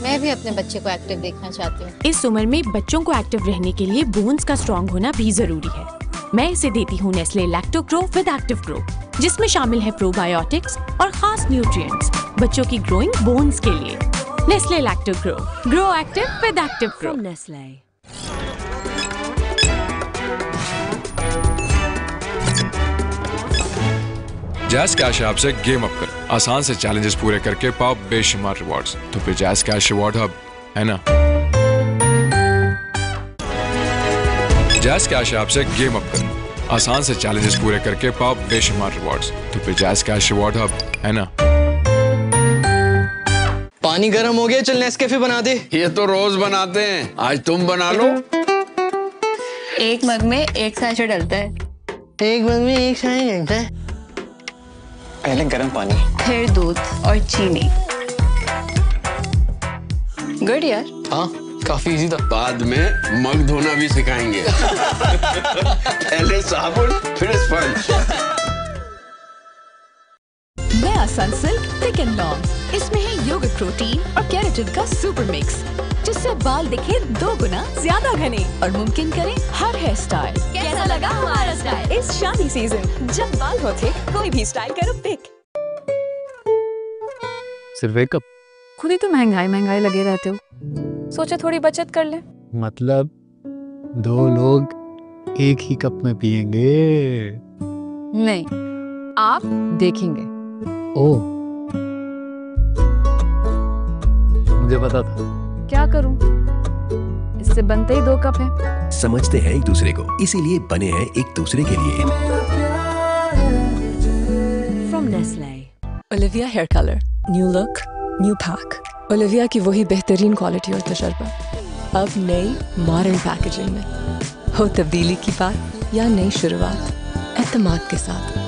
[SPEAKER 27] मैं भी अपने बच्चे को एक्टिव देखना चाहती हूँ।
[SPEAKER 21] इस उम्र में बच्चों को एक्टिव रहने के लिए बोन्स का स्ट्रॉन्ग होना भी जरूरी है। मैं इसे देती हूँ Nestle lacto grow with active grow, जिसमें शामिल है प्रोबायोटिक्स और खास न्यूट्रिएंट्स बच्चों की ग्रोइंग बोन्स के लिए। Nestle lacto grow active with active grow.
[SPEAKER 1] Nestle
[SPEAKER 20] jazz cash app से गेम अप कर आसान से चैलेंजेस पूरे करके पाओ बेशुमार रिवॉर्ड्स। तो फिर जैज़ कैश रिवॉर्ड हब है ना। जैज़ कैश ऐप से गेम अप कर आसान से चैलेंजेस पूरे करके पाओ बेशुमार रिवॉर्ड्स। तो फिर जैज़ कैश रिवॉर्ड हब है ना।
[SPEAKER 23] पानी गर्म हो गया, चल नेस्कैफे बना दे।
[SPEAKER 24] ये तो रोज बनाते हैं, आज तुम बना लो।
[SPEAKER 25] एक मग में 1 सैशे डलता है।
[SPEAKER 23] एक मग में 1 सैशे डलता है। पहले गर्म पानी,
[SPEAKER 25] फिर दूध और चीनी। गुड यार।
[SPEAKER 23] हाँ, काफी इजी था।
[SPEAKER 24] बाद में मग धोना भी सिखाएंगे। पहले साबुन फिर स्पंज।
[SPEAKER 2] नया सनसिल्क थिक एंड लॉन्ग, इसमें है योगर्ट प्रोटीन और केराटिन का सुपर मिक्स, जिससे बाल दिखे 2 गुना ज्यादा घने और मुमकिन करे हर हेयर स्टाइल।
[SPEAKER 1] कैसा लगा हमारा स्टाइल?
[SPEAKER 2] इस शादी सीजन जब बाल हो थे, कोई भी स्टाइल करो पिक।
[SPEAKER 13] सिर्फ एक कप?
[SPEAKER 25] खुद ही तो महंगाई लगे रहते हो, सोचा थोड़ी बचत कर ले।
[SPEAKER 13] मतलब 2 लोग एक ही कप में पिएंगे?
[SPEAKER 25] नहीं, आप देखेंगे।
[SPEAKER 13] ओह, मुझे पता था।
[SPEAKER 25] क्या करूं? इससे बनते ही 2 कप हैं।
[SPEAKER 15] समझते हैं एक दूसरे को, इसीलिए बने हैं एक दूसरे के लिए।
[SPEAKER 1] From Nestle.
[SPEAKER 25] Olivia hair colour, new look, new pack. Olivia की वही बेहतरीन क्वालिटी और तजर्बा, अब नई मॉडर्न पैकेजिंग में। हो तब्दीली की बात या नई शुरुआत, एतमाद के साथ।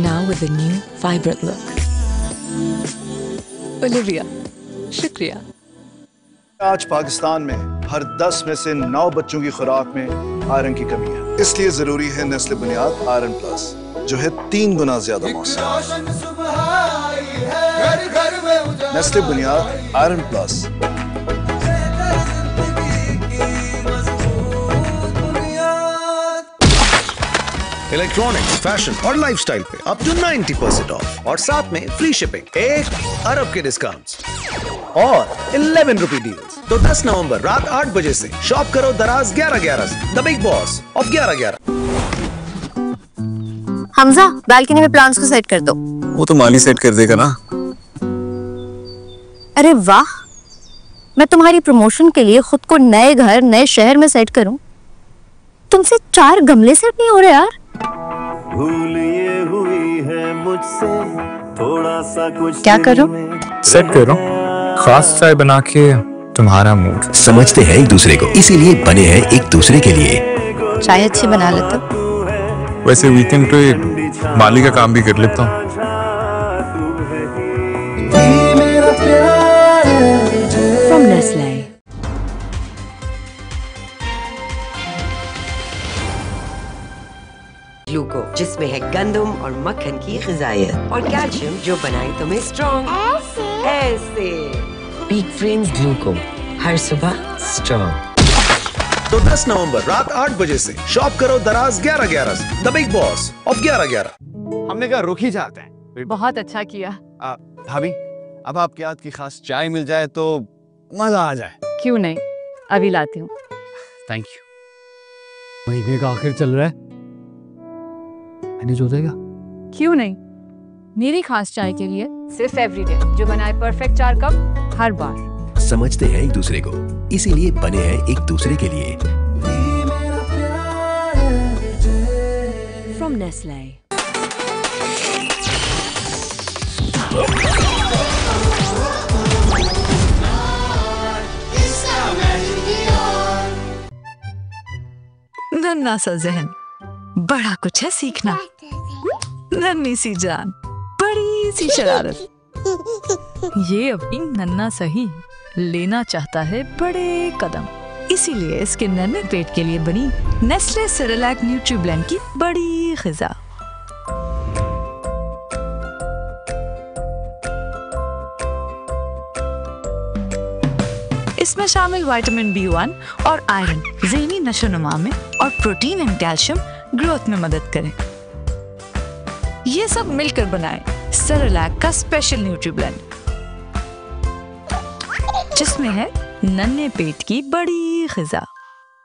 [SPEAKER 25] Now with a new vibrant look. Olivia, शुक्रिया।
[SPEAKER 16] आज पाकिस्तान में हर 10 में से 9 बच्चों की खुराक में आयरन की कमी है। इसलिए जरूरी है नेस्ले बुनियाद आयरन प्लस, जो है 3 गुना ज्यादा मौसम। नेस्ले बुनियाद आयरन प्लस।
[SPEAKER 17] इलेक्ट्रॉनिक्स, फैशन और लाइफस्टाइल पे अप टू 90% ऑफ और साथ में फ्री शिपिंग, 1 अरब के डिस्काउंट्स और 11 रुपए डील्स। तो 10 नवंबर रात 8 बजे से शॉप करो दराज 11-11 से, the big boss of 11-11।
[SPEAKER 27] Hamza, balcony में प्लांट्स को सेट कर दो।
[SPEAKER 6] वो तो माली सेट कर देगा ना।
[SPEAKER 27] अरे वाह, मैं तुम्हारी प्रमोशन के लिए खुद को नए घर नए शहर में सेट करूं, तुमसे 4 गमले सेट नहीं हो रहे यार।
[SPEAKER 12] भूल ये हुई है मुझसे थोड़ा सा कुछ
[SPEAKER 27] क्या करो?
[SPEAKER 6] सेट करो खास चाय बना के तुम्हारा मूड।
[SPEAKER 15] समझते हैं एक दूसरे को, इसीलिए बने हैं एक दूसरे के लिए।
[SPEAKER 27] चाय अच्छी बना लेते हो?
[SPEAKER 6] वैसे वीकेंड पे माली का काम भी कर लेता हूँ।
[SPEAKER 21] From Nestle.
[SPEAKER 14] ग्लूको जिसमें है गंदम और मक्खन की ग़िज़ायत और कैल्शियम जो बनाए तुम्हें स्ट्रॉन्ग। ऐसे पीक फ्रेंड्स ग्लूको, हर सुबह स्ट्रॉन्ग।
[SPEAKER 17] तो 10 नवंबर रात 8 बजे से शॉप करो दराज 11-11 से द बिग बॉस ऑफ 11-11।
[SPEAKER 3] हमने कहा रुक ही जाते हैं।
[SPEAKER 4] बहुत अच्छा किया।
[SPEAKER 3] भाभी अब आपके हाथ की खास चाय मिल जाए तो मजा आ जाए।
[SPEAKER 4] क्यों नहीं, अभी लाती हूँ।
[SPEAKER 3] Thank you.
[SPEAKER 13] महीने का आखिर चल रहा है, मैंने जो देगा।
[SPEAKER 4] क्यों नहीं, मेरी खास चाय के लिए सिर्फ एवरीडे जो बनाए परफेक्ट 4 कप हर बार।
[SPEAKER 15] समझते हैं एक दूसरे को, इसीलिए बने हैं एक दूसरे के लिए।
[SPEAKER 1] From Nestle.
[SPEAKER 2] नन्ना सा जहन, बड़ा कुछ है सीखना। नन्ही सी जान, बड़ी सी शरारत। ये अपनी नन्ना सही लेना चाहता है बड़े कदम, इसीलिए इसके नन्हे पेट के लिए बनी नेस्ले सेरेलैक न्यूट्रीब्लेंड की बड़ी ग़िज़ा। इसमें शामिल विटामिन B1 और आयरन ज़हनी नशोनुमा में और प्रोटीन एंड कैल्शियम ग्रोथ में मदद करें। ये सब मिलकर बनाए सेरेलैक का स्पेशल न्यूट्रीब्लेंड, जिसमें है नन्हे पेट की बड़ी ग़िज़ा।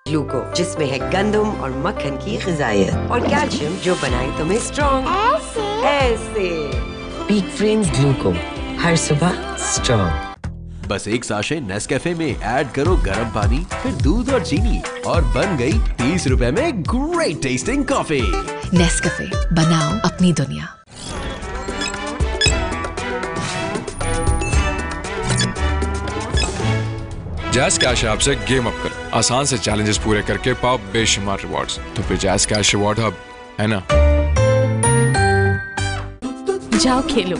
[SPEAKER 14] ग्लूको जिसमें है गंदम और मक्खन की ग़िज़ायत और कैल्शियम जो बनाए तुम्हें स्ट्रॉन्ग। ऐसे पीक फ्रेंड्स ग्लूको, हर सुबह स्ट्रॉन्ग।
[SPEAKER 22] बस एक साशे नेस्कैफे में ऐड करो गर्म पानी, फिर दूध और चीनी और बन गई 30 रुपए में ग्रेट टेस्टिंग कॉफी।
[SPEAKER 2] नेस्कैफे, बनाओ अपनी दुनिया।
[SPEAKER 20] जैज़ कैश ऐप से गेम अप कर आसान से चैलेंजेस पूरे करके पाओ बेशुमार रिवॉर्ड्स। तो फिर जैज़ कैश रिवॉर्ड हब है ना।
[SPEAKER 21] जाओ खेलो।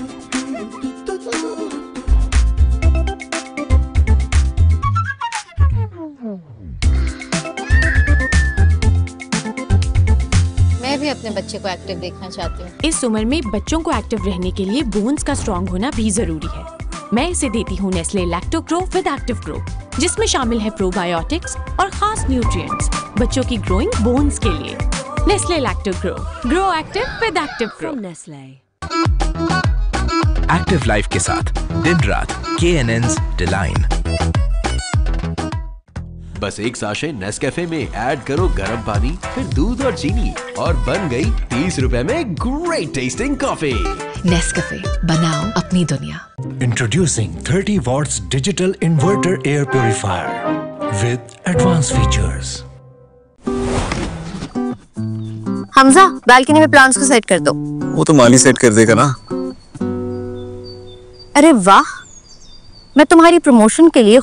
[SPEAKER 27] मैं भी अपने बच्चे को एक्टिव देखना चाहती हूँ।
[SPEAKER 21] इस उम्र में बच्चों को एक्टिव रहने के लिए बोन्स का स्ट्रॉन्ग होना भी जरूरी है। मैं इसे देती हूँ Nestle lacto grow with active grow, जिसमें शामिल है प्रोबायोटिक्स और खास न्यूट्रिएंट्स बच्चों की ग्रोइंग बोन्स के लिए। Nestle lacto grow active with active grow.
[SPEAKER 1] Nestle.
[SPEAKER 15] Active life के साथ दिन रात KNN's डिलाइन।
[SPEAKER 22] बस एक साशे नेस्कैफे में ऐड करो गर्म पानी, फिर दूध और चीनी और बन गई 30 रुपए में ग्रेट टेस्टिंग कॉफी।
[SPEAKER 2] नेस्कैफे, बनाओ अपनी दुनिया।
[SPEAKER 7] Introducing 30 watts digital inverter air purifier with advanced features.
[SPEAKER 27] Hamza, balcony में प्लांट्स को सेट कर दो।
[SPEAKER 6] वो तो माली सेट कर देगा ना।
[SPEAKER 27] अरे वाह, मैं तुम्हारी प्रमोशन के लिए